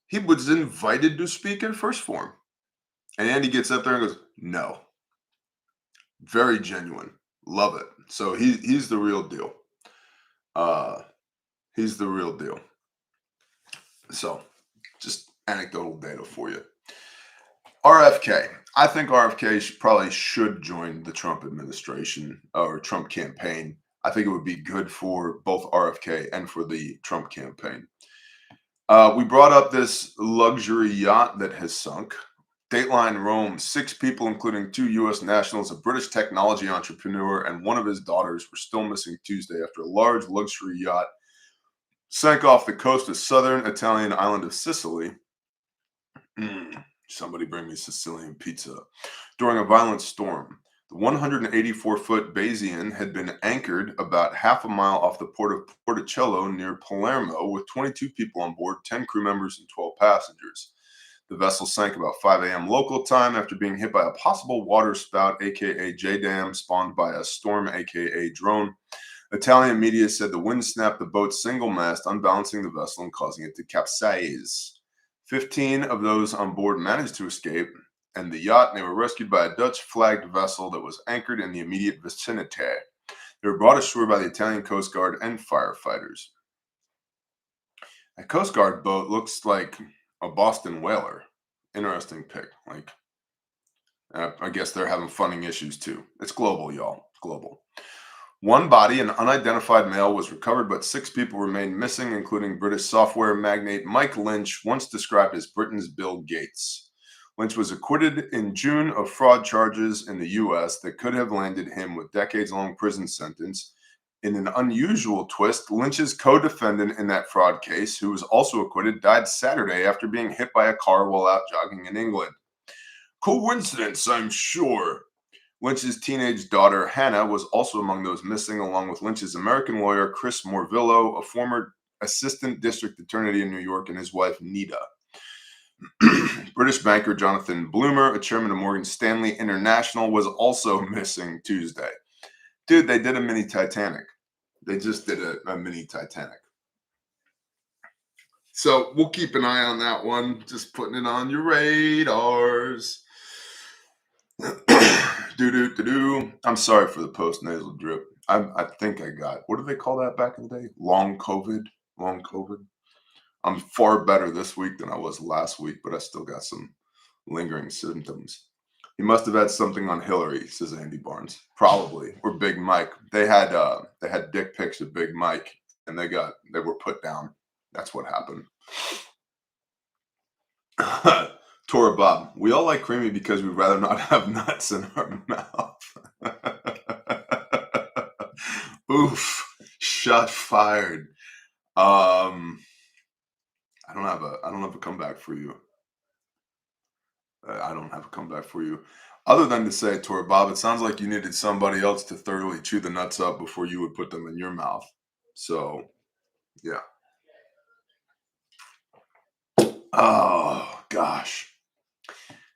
He was invited to speak at First Form. And Andy gets up there and goes, "No." Very genuine. Love it. So he's the real deal. Uh, he's the real deal. So just anecdotal data for you. RFK. I think RFK probably should join the Trump administration or Trump campaign. I think it would be good for both RFK and for the Trump campaign. We brought up this luxury yacht that has sunk. Dateline Rome, 6 people, including 2 U.S. nationals, a British technology entrepreneur, and one of his daughters were still missing Tuesday after a large luxury yacht sank off the coast of southern Italian island of Sicily. Somebody bring me Sicilian pizza. During a violent storm, the 184-foot Bayesian had been anchored about half a mile off the port of Porticello near Palermo with 22 people on board, 10 crew members, and 12 passengers. The vessel sank about 5 a.m. local time after being hit by a possible water spout, aka J-dam, spawned by a storm, aka drone. Italian media said the wind snapped the boat's single mast, unbalancing the vessel and causing it to capsize. 15 of those on board managed to escape, and the yacht, and they were rescued by a Dutch-flagged vessel that was anchored in the immediate vicinity. They were brought ashore by the Italian Coast Guard and firefighters. A Coast Guard boat looks like a Boston whaler. Interesting pick. Like, I guess they're having funding issues too. It's global, y'all. Global. One body, an unidentified male, was recovered, but 6 people remain missing, including British software magnate Mike Lynch, once described as Britain's Bill Gates. Lynch was acquitted in June of fraud charges in the U.S. that could have landed him with decades-long prison sentence. In an unusual twist, Lynch's co-defendant in that fraud case, who was also acquitted, died Saturday after being hit by a car while out jogging in England. Coincidence, I'm sure. Lynch's teenage daughter, Hannah, was also among those missing, along with Lynch's American lawyer, Chris Morvillo, a former assistant district attorney in New York, and his wife, Nita. British banker Jonathan Bloomer, a chairman of Morgan Stanley International, was also missing Tuesday. Dude, they did a mini Titanic. They just did a mini Titanic. So we'll keep an eye on that one. Just putting it on your radars. I'm sorry for the post-nasal drip. I think I got, what do they call that back in the day? Long COVID. I'm far better this week than I was last week, but I still got some lingering symptoms. He must have had something on Hillary, says Andy Barnes. Probably. Or Big Mike. They had dick pics of Big Mike, and they were put down. That's what happened. Tora Bob, we all like creamy because we'd rather not have nuts in our mouth. Oof. Shot fired. I don't have a comeback for you. I don't have a comeback for you. Other than to say, Tora Bob, it sounds like you needed somebody else to thoroughly chew the nuts up before you would put them in your mouth. So, yeah. Oh, gosh.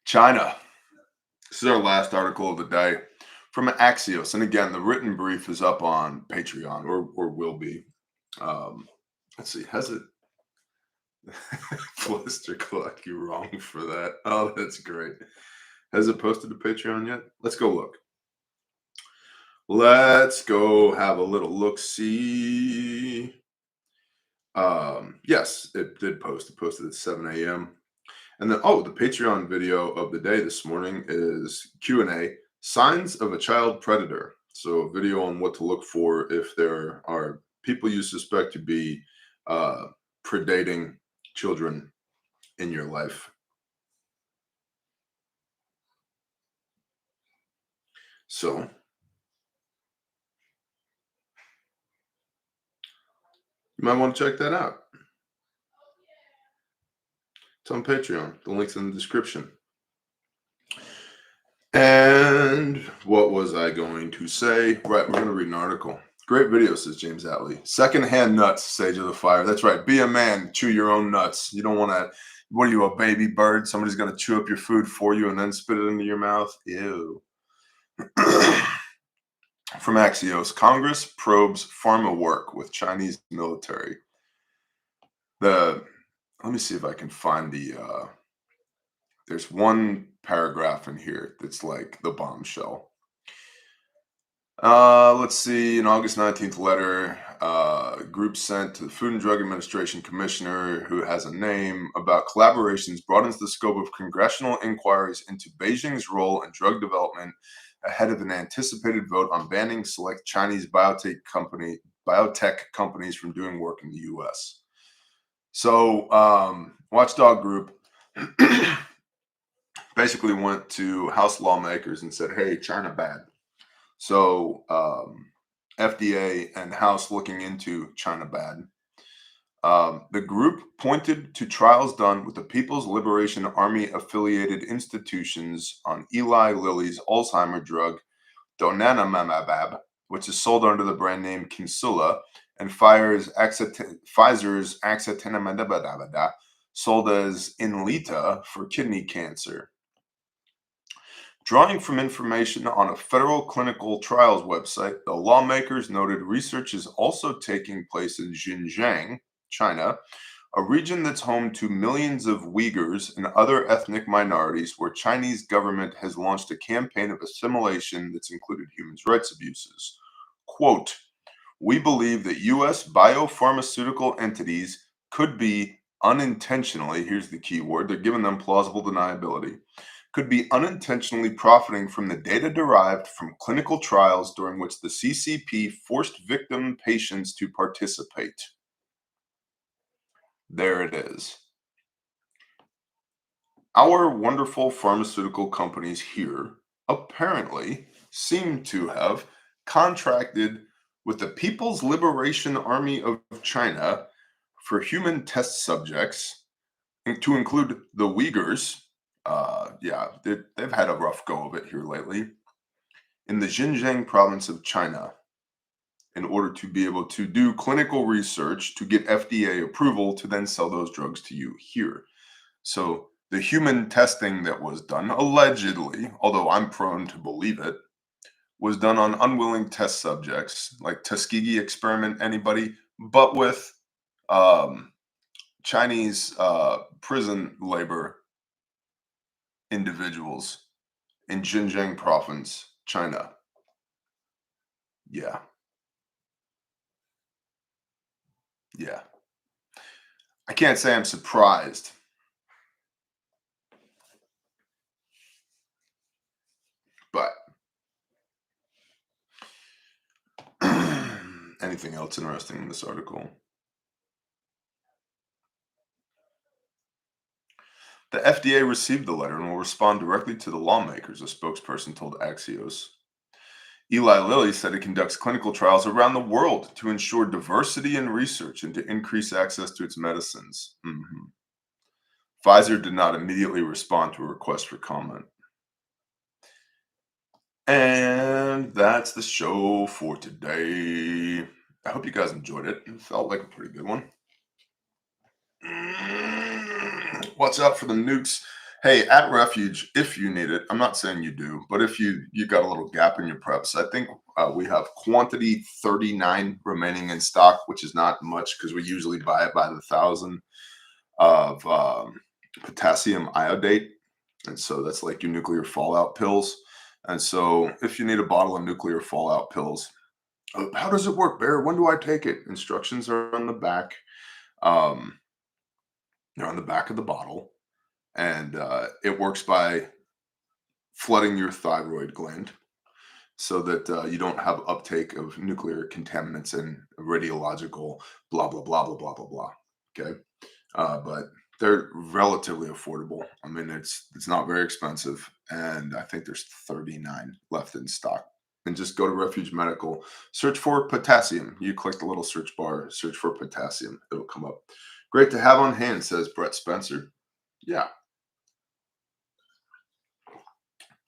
China. This is our last article of the day from Axios. And again, the written brief is up on Patreon or will be. Let's see. Has it? Blister Cluck, you're wrong for that. Oh, that's great. Has it posted to Patreon yet? Let's go look. Let's go have a little look-see. Yes, it did post. It posted at 7 a.m. And then, oh, the Patreon video of the day this morning is Q&A, signs of a child predator. So a video on what to look for if there are people you suspect to be uh, predating children in your life. So you might want to check that out. It's on Patreon. The link's in the description. And what was I going to say? Right, we're going to read an article. Great video, says James Atlee. Secondhand nuts, Sage of the Fire. That's right. Be a man. Chew your own nuts. You don't want to. What are you, a baby bird? Somebody's going to chew up your food for you and then spit it into your mouth? Ew. From Axios, Congress probes pharma work with Chinese military. Let me see if I can find there's one paragraph in here that's like the bombshell. Let's see. An August 19th letter, group sent to the Food and Drug Administration commissioner, who has a name, about collaborations broadens the scope of congressional inquiries into Beijing's role in drug development ahead of an anticipated vote on banning select Chinese biotech companies from doing work in the U.S. So, Watchdog Group basically went to House lawmakers and said, "Hey, China bad." So FDA and House looking into China bad. The group pointed to trials done with the People's Liberation Army affiliated institutions on Eli Lilly's Alzheimer drug, donanemab, which is sold under the brand name Kinsula, and Pfizer's axatilimab, sold as Inleta for kidney cancer. Drawing from information on a federal clinical trials website, the lawmakers noted research is also taking place in Xinjiang, China, a region that's home to millions of Uyghurs and other ethnic minorities, where Chinese government has launched a campaign of assimilation that's included human rights abuses. Quote, "We believe that U.S. biopharmaceutical entities could be unintentionally," here's the key word, they're giving them plausible deniability, "could be unintentionally profiting from the data derived from clinical trials during which the CCP forced victim patients to participate." There it is. Our wonderful pharmaceutical companies here apparently seem to have contracted with the People's Liberation Army of China for human test subjects, to include the Uyghurs. Yeah, they've had a rough go of it here lately, in the Xinjiang province of China, in order to be able to do clinical research to get FDA approval to then sell those drugs to you here. So the human testing that was done, allegedly, although I'm prone to believe it, was done on unwilling test subjects, like Tuskegee experiment, anybody, but with Chinese prison labor individuals in Xinjiang province, China. Yeah. Yeah. I can't say I'm surprised, but anything else interesting in this article? The FDA received the letter and will respond directly to the lawmakers, a spokesperson told Axios. Eli Lilly said it conducts clinical trials around the world to ensure diversity in research and to increase access to its medicines. Pfizer did not immediately respond to a request for comment. And that's the show for today. I hope you guys enjoyed it. It felt like a pretty good one. Watch out for the nukes. Hey, at Refuge, if you need it, I'm not saying you do, but if you got a little gap in your preps, I think we have quantity 39 remaining in stock, which is not much because we usually buy it by the 1,000 of potassium iodate. And so that's like your nuclear fallout pills. And so if you need a bottle of nuclear fallout pills, how does it work, Bear? When do I take it? Instructions are on the back. They're on the back of the bottle. and it works by flooding your thyroid gland so that you don't have uptake of nuclear contaminants and radiological blah blah blah blah blah blah blah. Okay, but they're relatively affordable. I mean, it's not very expensive, and I think there's 39 left in stock. And just go to Refuge Medical, search for potassium. You click the little search bar, search for potassium. It'll come up. Great to have on hand, says Brett Spencer. Yeah.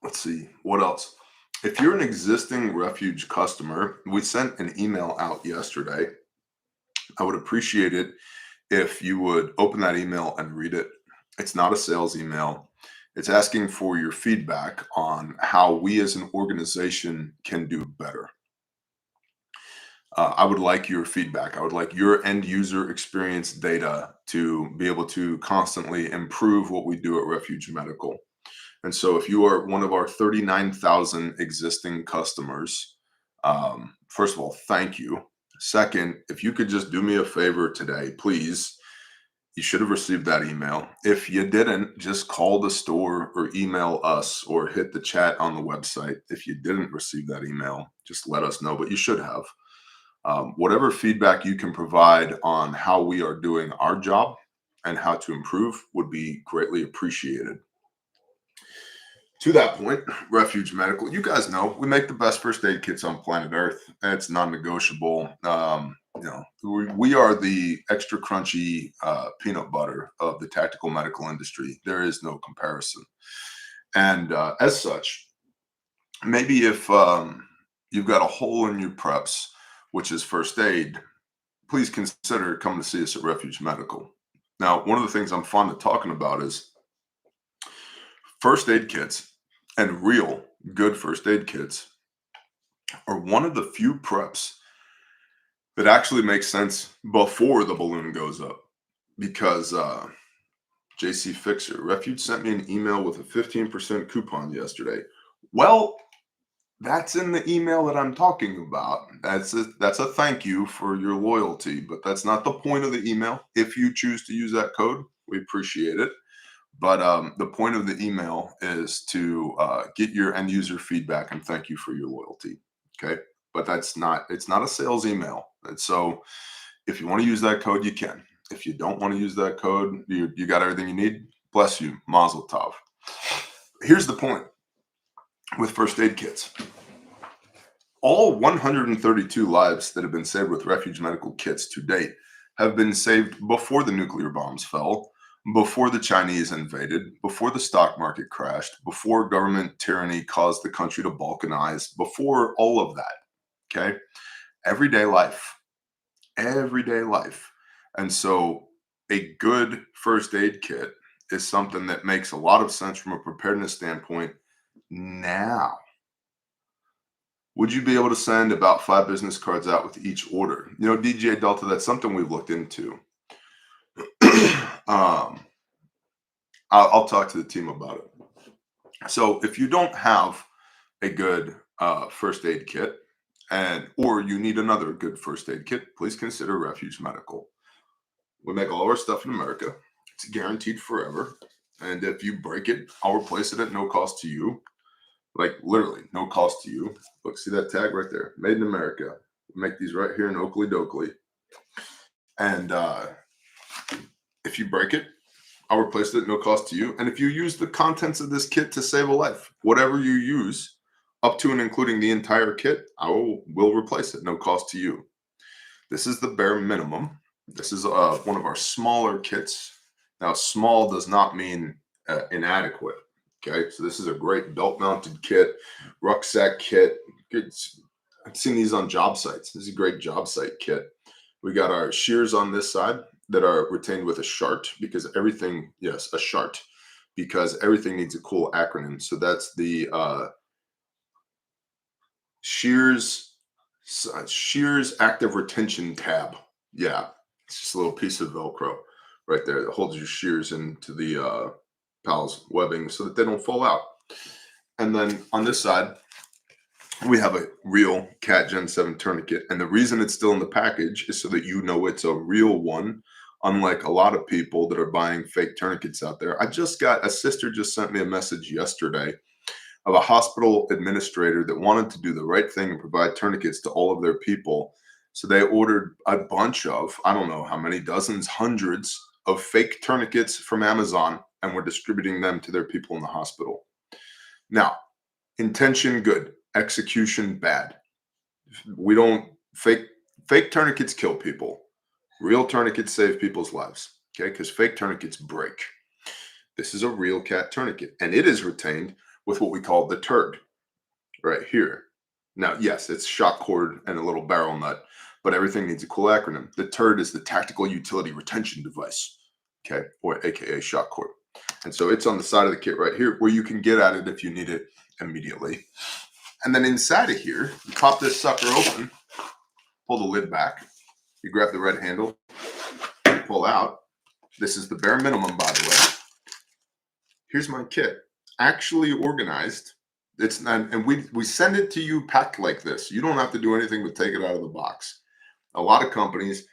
Let's see what else. If you're an existing Refuge customer, we sent an email out yesterday. I would appreciate it if you would open that email and read it. It's not a sales email. It's asking for your feedback on how we as an organization can do better. I would like your feedback. I would like your end user experience data to be able to constantly improve what we do at Refuge Medical. And so if you are one of our 39,000 existing customers, first of all, thank you. Second, if you could just do me a favor today, please, you should have received that email. If you didn't, just call the store or email us or hit the chat on the website. If you didn't receive that email, just let us know, but you should have. Whatever feedback you can provide on how we are doing our job and how to improve would be greatly appreciated. To that point, Refuge Medical, you guys know we make the best first aid kits on planet Earth. It's non-negotiable. We are the extra crunchy peanut butter of the tactical medical industry. There is no comparison. And as such, maybe if you've got a hole in your preps, which is first aid, please consider coming to see us at Refuge Medical. Now, one of the things I'm fond of talking about is first aid kits, and real good first aid kits are one of the few preps that actually makes sense before the balloon goes up. Because JC Fixer, Refuge sent me an email with a 15% coupon yesterday. Well, that's in the email that I'm talking about. That's a thank you for your loyalty, but that's not the point of the email. If you choose to use that code, we appreciate it. But the point of the email is to get your end user feedback and thank you for your loyalty. Okay. But it's not a sales email. And so if you want to use that code, you can. If you don't want to use that code, you got everything you need. Bless you. Mazel tov. Here's the point with first aid kits. All 132 lives that have been saved with Refuge Medical kits to date have been saved before the nuclear bombs fell, before the Chinese invaded, before the stock market crashed, before government tyranny caused the country to balkanize, before all of that. Okay. Everyday life. And so a good first aid kit is something that makes a lot of sense from a preparedness standpoint now. Would you be able to send about 5 business cards out with each order? DJ Delta, that's something we've looked into. I'll talk to the team about it. So if you don't have a good first aid kit or you need another good first aid kit, please consider Refuge Medical. We make all our stuff in America. It's guaranteed forever. And if you break it, I'll replace it at no cost to you. Like literally no cost to you. Look, see that tag right there? Made in America. We make these right here in Oakley Dokley. And if you break it, I'll replace it at no cost to you. And if you use the contents of this kit to save a life, whatever you use, up to and including the entire kit, I will replace it, no cost to you. This is the bare minimum. This is one of our smaller kits. Now, small does not mean inadequate. Okay, so this is a great belt-mounted kit, rucksack kit. I've seen these on job sites. This is a great job site kit. We got our shears on this side that are retained with a SHART because everything, yes, a SHART, because everything needs a cool acronym. So that's the shears active retention tab. Yeah, it's just a little piece of Velcro right there that holds your shears into the PALS webbing so that they don't fall out. And then on this side, we have a real Cat Gen 7 tourniquet. And the reason it's still in the package is so that you know it's a real one unlike a lot of people that are buying fake tourniquets out there. A sister just sent me a message yesterday of a hospital administrator that wanted to do the right thing and provide tourniquets to all of their people. So they ordered a bunch of, I don't know how many, dozens, hundreds of fake tourniquets from Amazon, and were distributing them to their people in the hospital. Now, intention good, execution bad. We don't fake tourniquets kill people. Real tourniquets save people's lives. Okay, because fake tourniquets break. This is a real cat tourniquet, and it is retained with what we call the turd right here. Now, yes, it's shock cord and a little barrel nut, but everything needs a cool acronym. The turd is the tactical utility retention device, okay, or AKA shock cord. And so it's on the side of the kit right here where you can get at it if you need it immediately. And then inside of here, you pop this sucker open, pull the lid back, you grab the red handle, you pull out. This is the bare minimum, by the way. Here's my kit, actually organized. It's not, and we send it to you packed like this. You don't have to do anything but take it out of the box. A lot of companies,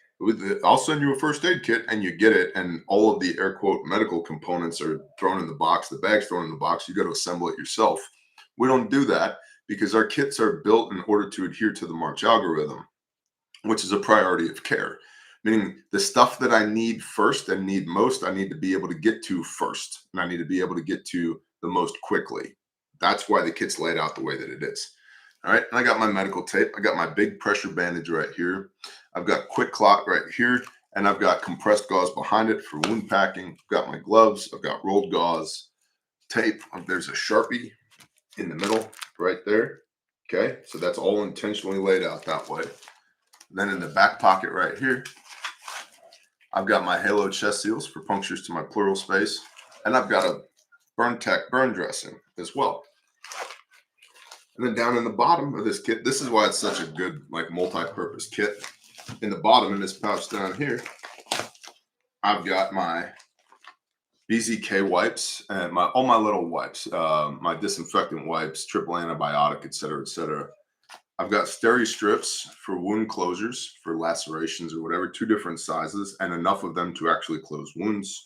I'll send you a first aid kit and you get it, and all of the air quote medical components are thrown in the box. The bag's thrown in the box. You got to assemble it yourself. We don't do that because our kits are built in order to adhere to the March algorithm, which is a priority of care. Meaning the stuff that I need first and need most, I need to be able to get to first, and I need to be able to get to the most quickly. That's why the kit's laid out the way that it is. All right, and I got my medical tape. I got my big pressure bandage right here. I've got quick clot right here, and I've got compressed gauze behind it for wound packing. I've got my gloves. I've got rolled gauze, tape. There's a Sharpie in the middle right there. Okay, so that's all intentionally laid out that way. Then in the back pocket right here, I've got my Halo chest seals for punctures to my pleural space, and I've got a Burn Tech burn dressing as well. And then down in the bottom of this kit, this is why it's such a good like multi-purpose kit. In the bottom in this pouch down here, I've got my BZK wipes and all my little wipes, my disinfectant wipes, triple antibiotic, et cetera, et cetera. I've got steri strips for wound closures, for lacerations or whatever, 2 different sizes, and enough of them to actually close wounds.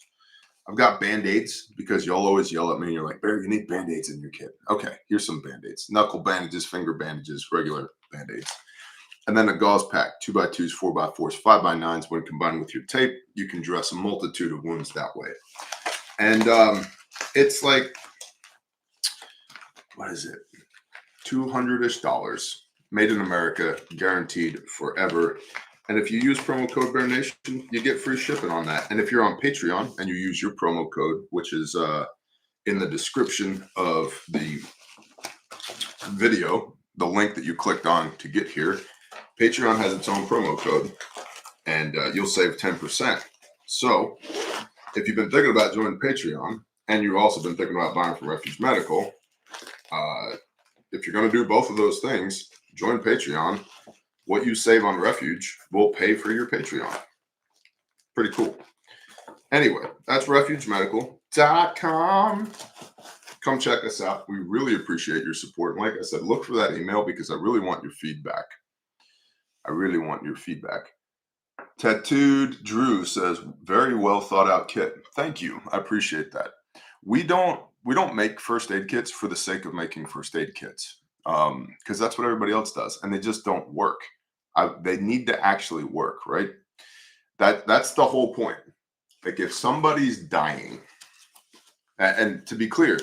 I've got Band-Aids because y'all always yell at me and you're like, Barry, you need Band-Aids in your kit. Okay, here's some Band-Aids. Knuckle bandages, finger bandages, regular Band-Aids. And then a gauze pack, 2x2s, 4x4s, 5x9s. When combined with your tape, you can dress a multitude of wounds that way. And it's like, what is it? $200-ish. Made in America, guaranteed forever. And if you use promo code BearNation, you get free shipping on that. And if you're on Patreon and you use your promo code, which is in the description of the video, the link that you clicked on to get here, Patreon has its own promo code, and you'll save 10%. So if you've been thinking about joining Patreon, and you've also been thinking about buying from Refuge Medical, if you're going to do both of those things, join Patreon. What you save on Refuge will pay for your Patreon. Pretty cool. Anyway, that's refugemedical.com. Come check us out. We really appreciate your support. And like I said, look for that email because I really want your feedback. I really want your feedback. Tattooed Drew says, very well thought out kit. Thank you. I appreciate that. We don't make first aid kits for the sake of making first aid kits. Because that's what everybody else does, and they just don't work. They need to actually work, right? That's the whole point. Like if somebody's dying, and to be clear,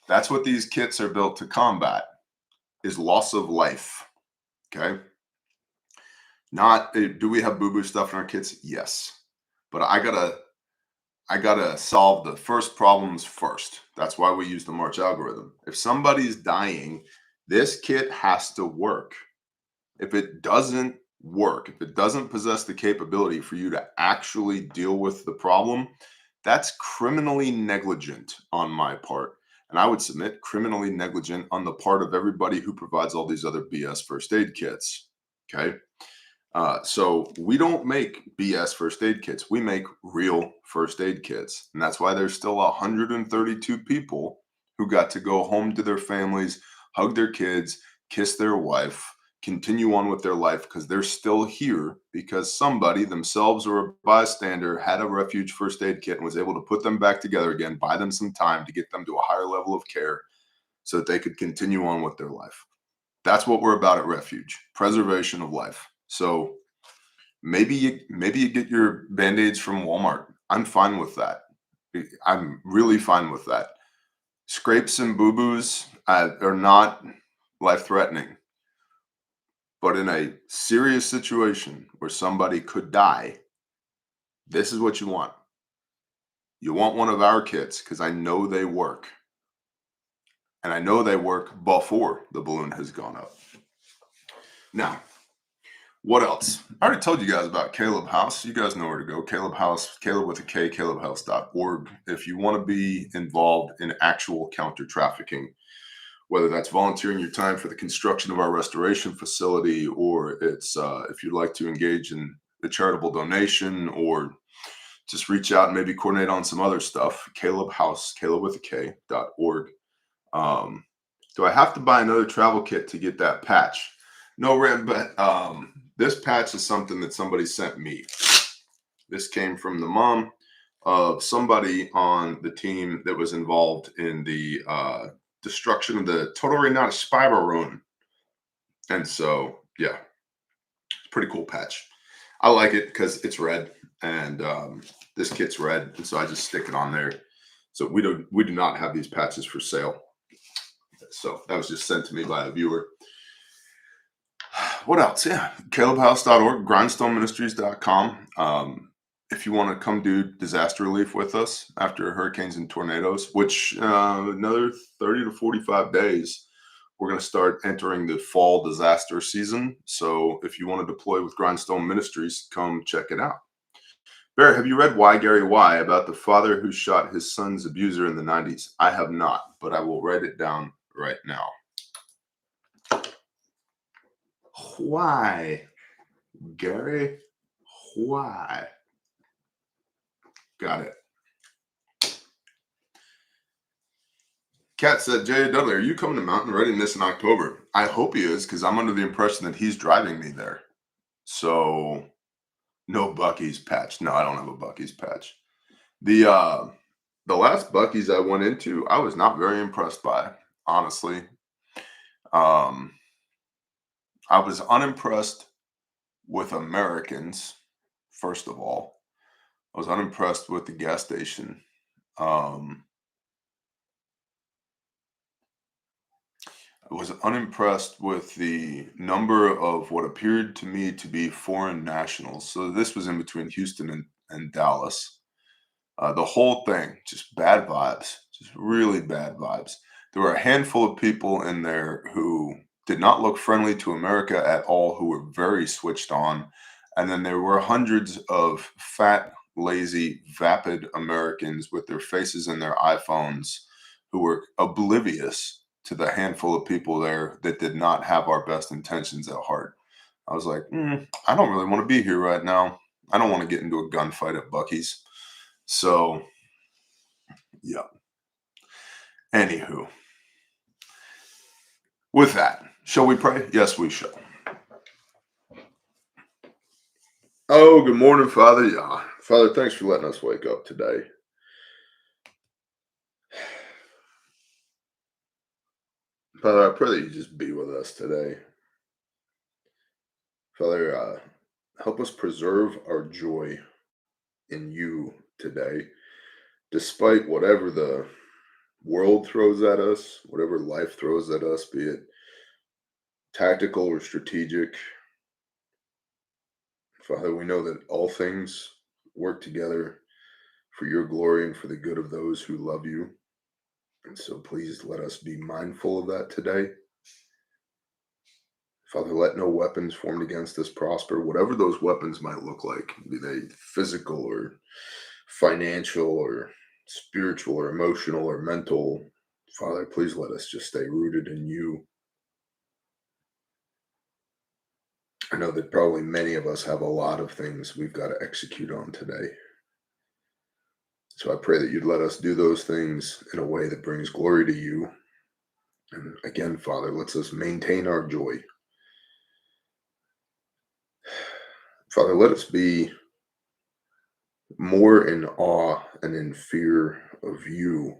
that's what these kits are built to combat, is loss of life. Okay. Not do we have boo-boo stuff in our kits? Yes, but I gotta solve the first problems first. That's why we use the March algorithm. If somebody's dying, this kit has to work. If it doesn't work, if it doesn't possess the capability for you to actually deal with the problem, that's criminally negligent on my part. And I would submit criminally negligent on the part of everybody who provides all these other BS first aid kits. Okay. So we don't make BS first aid kits. We make real first aid kits. And that's why there's still 132 people who got to go home to their families, hug their kids, kiss their wife, continue on with their life because they're still here because somebody, themselves or a bystander, had a refuge first aid kit and was able to put them back together again, buy them some time to get them to a higher level of care so that they could continue on with their life. That's what we're about at Refuge, preservation of life. So maybe you get your Band-Aids from Walmart. I'm fine with that. I'm really fine with that. Scrapes and boo-boos are not life-threatening. But in a serious situation where somebody could die, this is what you want. You want one of our kits because I know they work. And I know they work before the balloon has gone up. Now, what else? I already told you guys about Caleb House. You guys know where to go. Caleb House, Caleb with a K, calebhouse.org. If you want to be involved in actual counter trafficking, whether that's volunteering your time for the construction of our restoration facility, or it's if you'd like to engage in a charitable donation, or just reach out and maybe coordinate on some other stuff. Caleb House, Caleb with a K.org. Do I have to buy another travel kit to get that patch? No, Red, but this patch is something that somebody sent me. This came from the mom of somebody on the team that was involved in the destruction of the Total Spiral Ruin. And so, yeah, it's a pretty cool patch. I like it because it's red, and this kit's red, and so I just stick it on there. So we do not have these patches for sale. So that was just sent to me by a viewer. What else? Yeah, calebhouse.org, grindstoneministries.com. If you want to come do disaster relief with us after hurricanes and tornadoes, which another 30 to 45 days, we're going to start entering the fall disaster season. So if you want to deploy with Grindstone Ministries, come check it out. Barry, have you read Why Gary Why about the father who shot his son's abuser in the 90s? I have not, but I will write it down right now. Why, Gary? Why? Got it. Kat said, Jay Dudley, are you coming to Mountain Readiness in October? I hope he is, because I'm under the impression that he's driving me there. So, no Buc-ee's patch. No, I don't have a Buc-ee's patch. The last Buc-ee's I went into, I was not very impressed by, honestly. I was unimpressed with Americans, first of all. I was unimpressed with the gas station. I was unimpressed with the number of what appeared to me to be foreign nationals. So this was in between Houston and Dallas. The whole thing, just bad vibes, just really bad vibes. There were a handful of people in there who did not look friendly to America at all, who were very switched on. And then there were hundreds of fat, lazy, vapid Americans with their faces in their iPhones who were oblivious to the handful of people there that did not have our best intentions at heart. I was like, I don't really want to be here right now. I don't want to get into a gunfight at Buc-ee's. So, yeah. Anywho, with that, shall we pray? Yes, we shall. Oh, good morning, Father. Yeah. Father, thanks for letting us wake up today. Father, I pray that you just be with us today. Father, help us preserve our joy in you today, despite whatever the world throws at us, whatever life throws at us, be it tactical or strategic. Father, we know that all things work together for your glory and for the good of those who love you. And so please let us be mindful of that today. Father, let no weapons formed against us prosper, whatever those weapons might look like, be they physical or financial or spiritual or emotional or mental. Father, please let us just stay rooted in you. I know that probably many of us have a lot of things we've got to execute on today. So I pray that you'd let us do those things in a way that brings glory to you. And again, Father, lets us maintain our joy. Father, let us be more in awe and in fear of you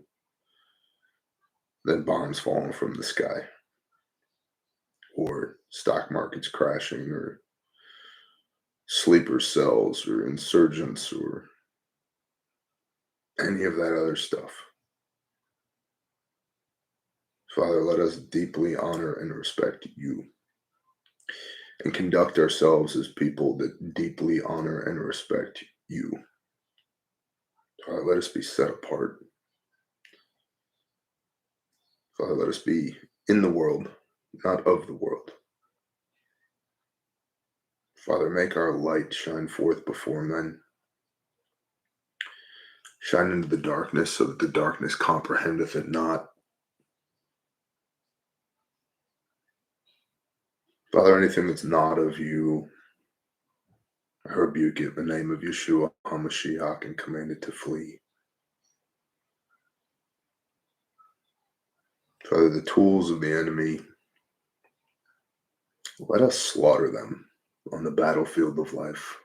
than bombs falling from the sky or stock markets crashing or sleeper cells or insurgents or any of that other stuff. Father, let us deeply honor and respect you and conduct ourselves as people that deeply honor and respect you. Father, let us be set apart. Father, let us be in the world, not of the world. Father, make our light shine forth before men. Shine into the darkness so that the darkness comprehendeth it not. Father, anything that's not of you, I rebuke it in the name of Yeshua HaMashiach and command it to flee. Father, the tools of the enemy, let us slaughter them on the battlefield of life.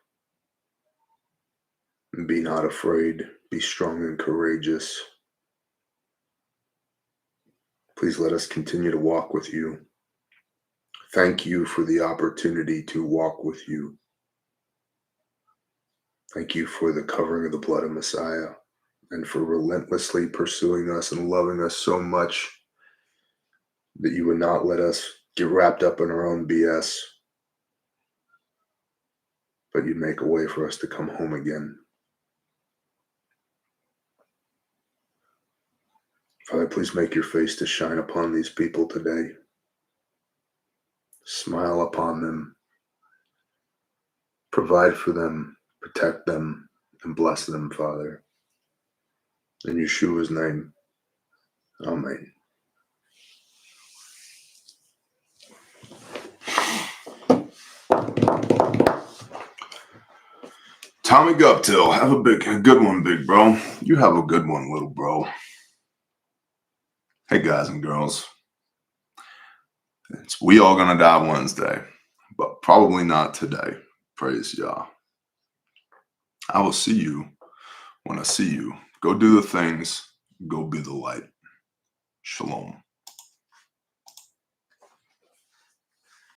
And be not afraid, be strong and courageous. Please let us continue to walk with you. Thank you for the opportunity to walk with you. Thank you for the covering of the blood of Messiah and for relentlessly pursuing us and loving us so much that you would not let us get wrapped up in our own BS, but you'd make a way for us to come home again. Father, please make your face to shine upon these people today. Smile upon them. Provide for them. Protect them. And bless them, Father. In Yeshua's name, amen. Tommy Guptill, have a good one, big bro. You have a good one, little bro. Hey, guys and girls. We all gonna die Wednesday, but probably not today. Praise Yah. I will see you when I see you. Go do the things. Go be the light. Shalom.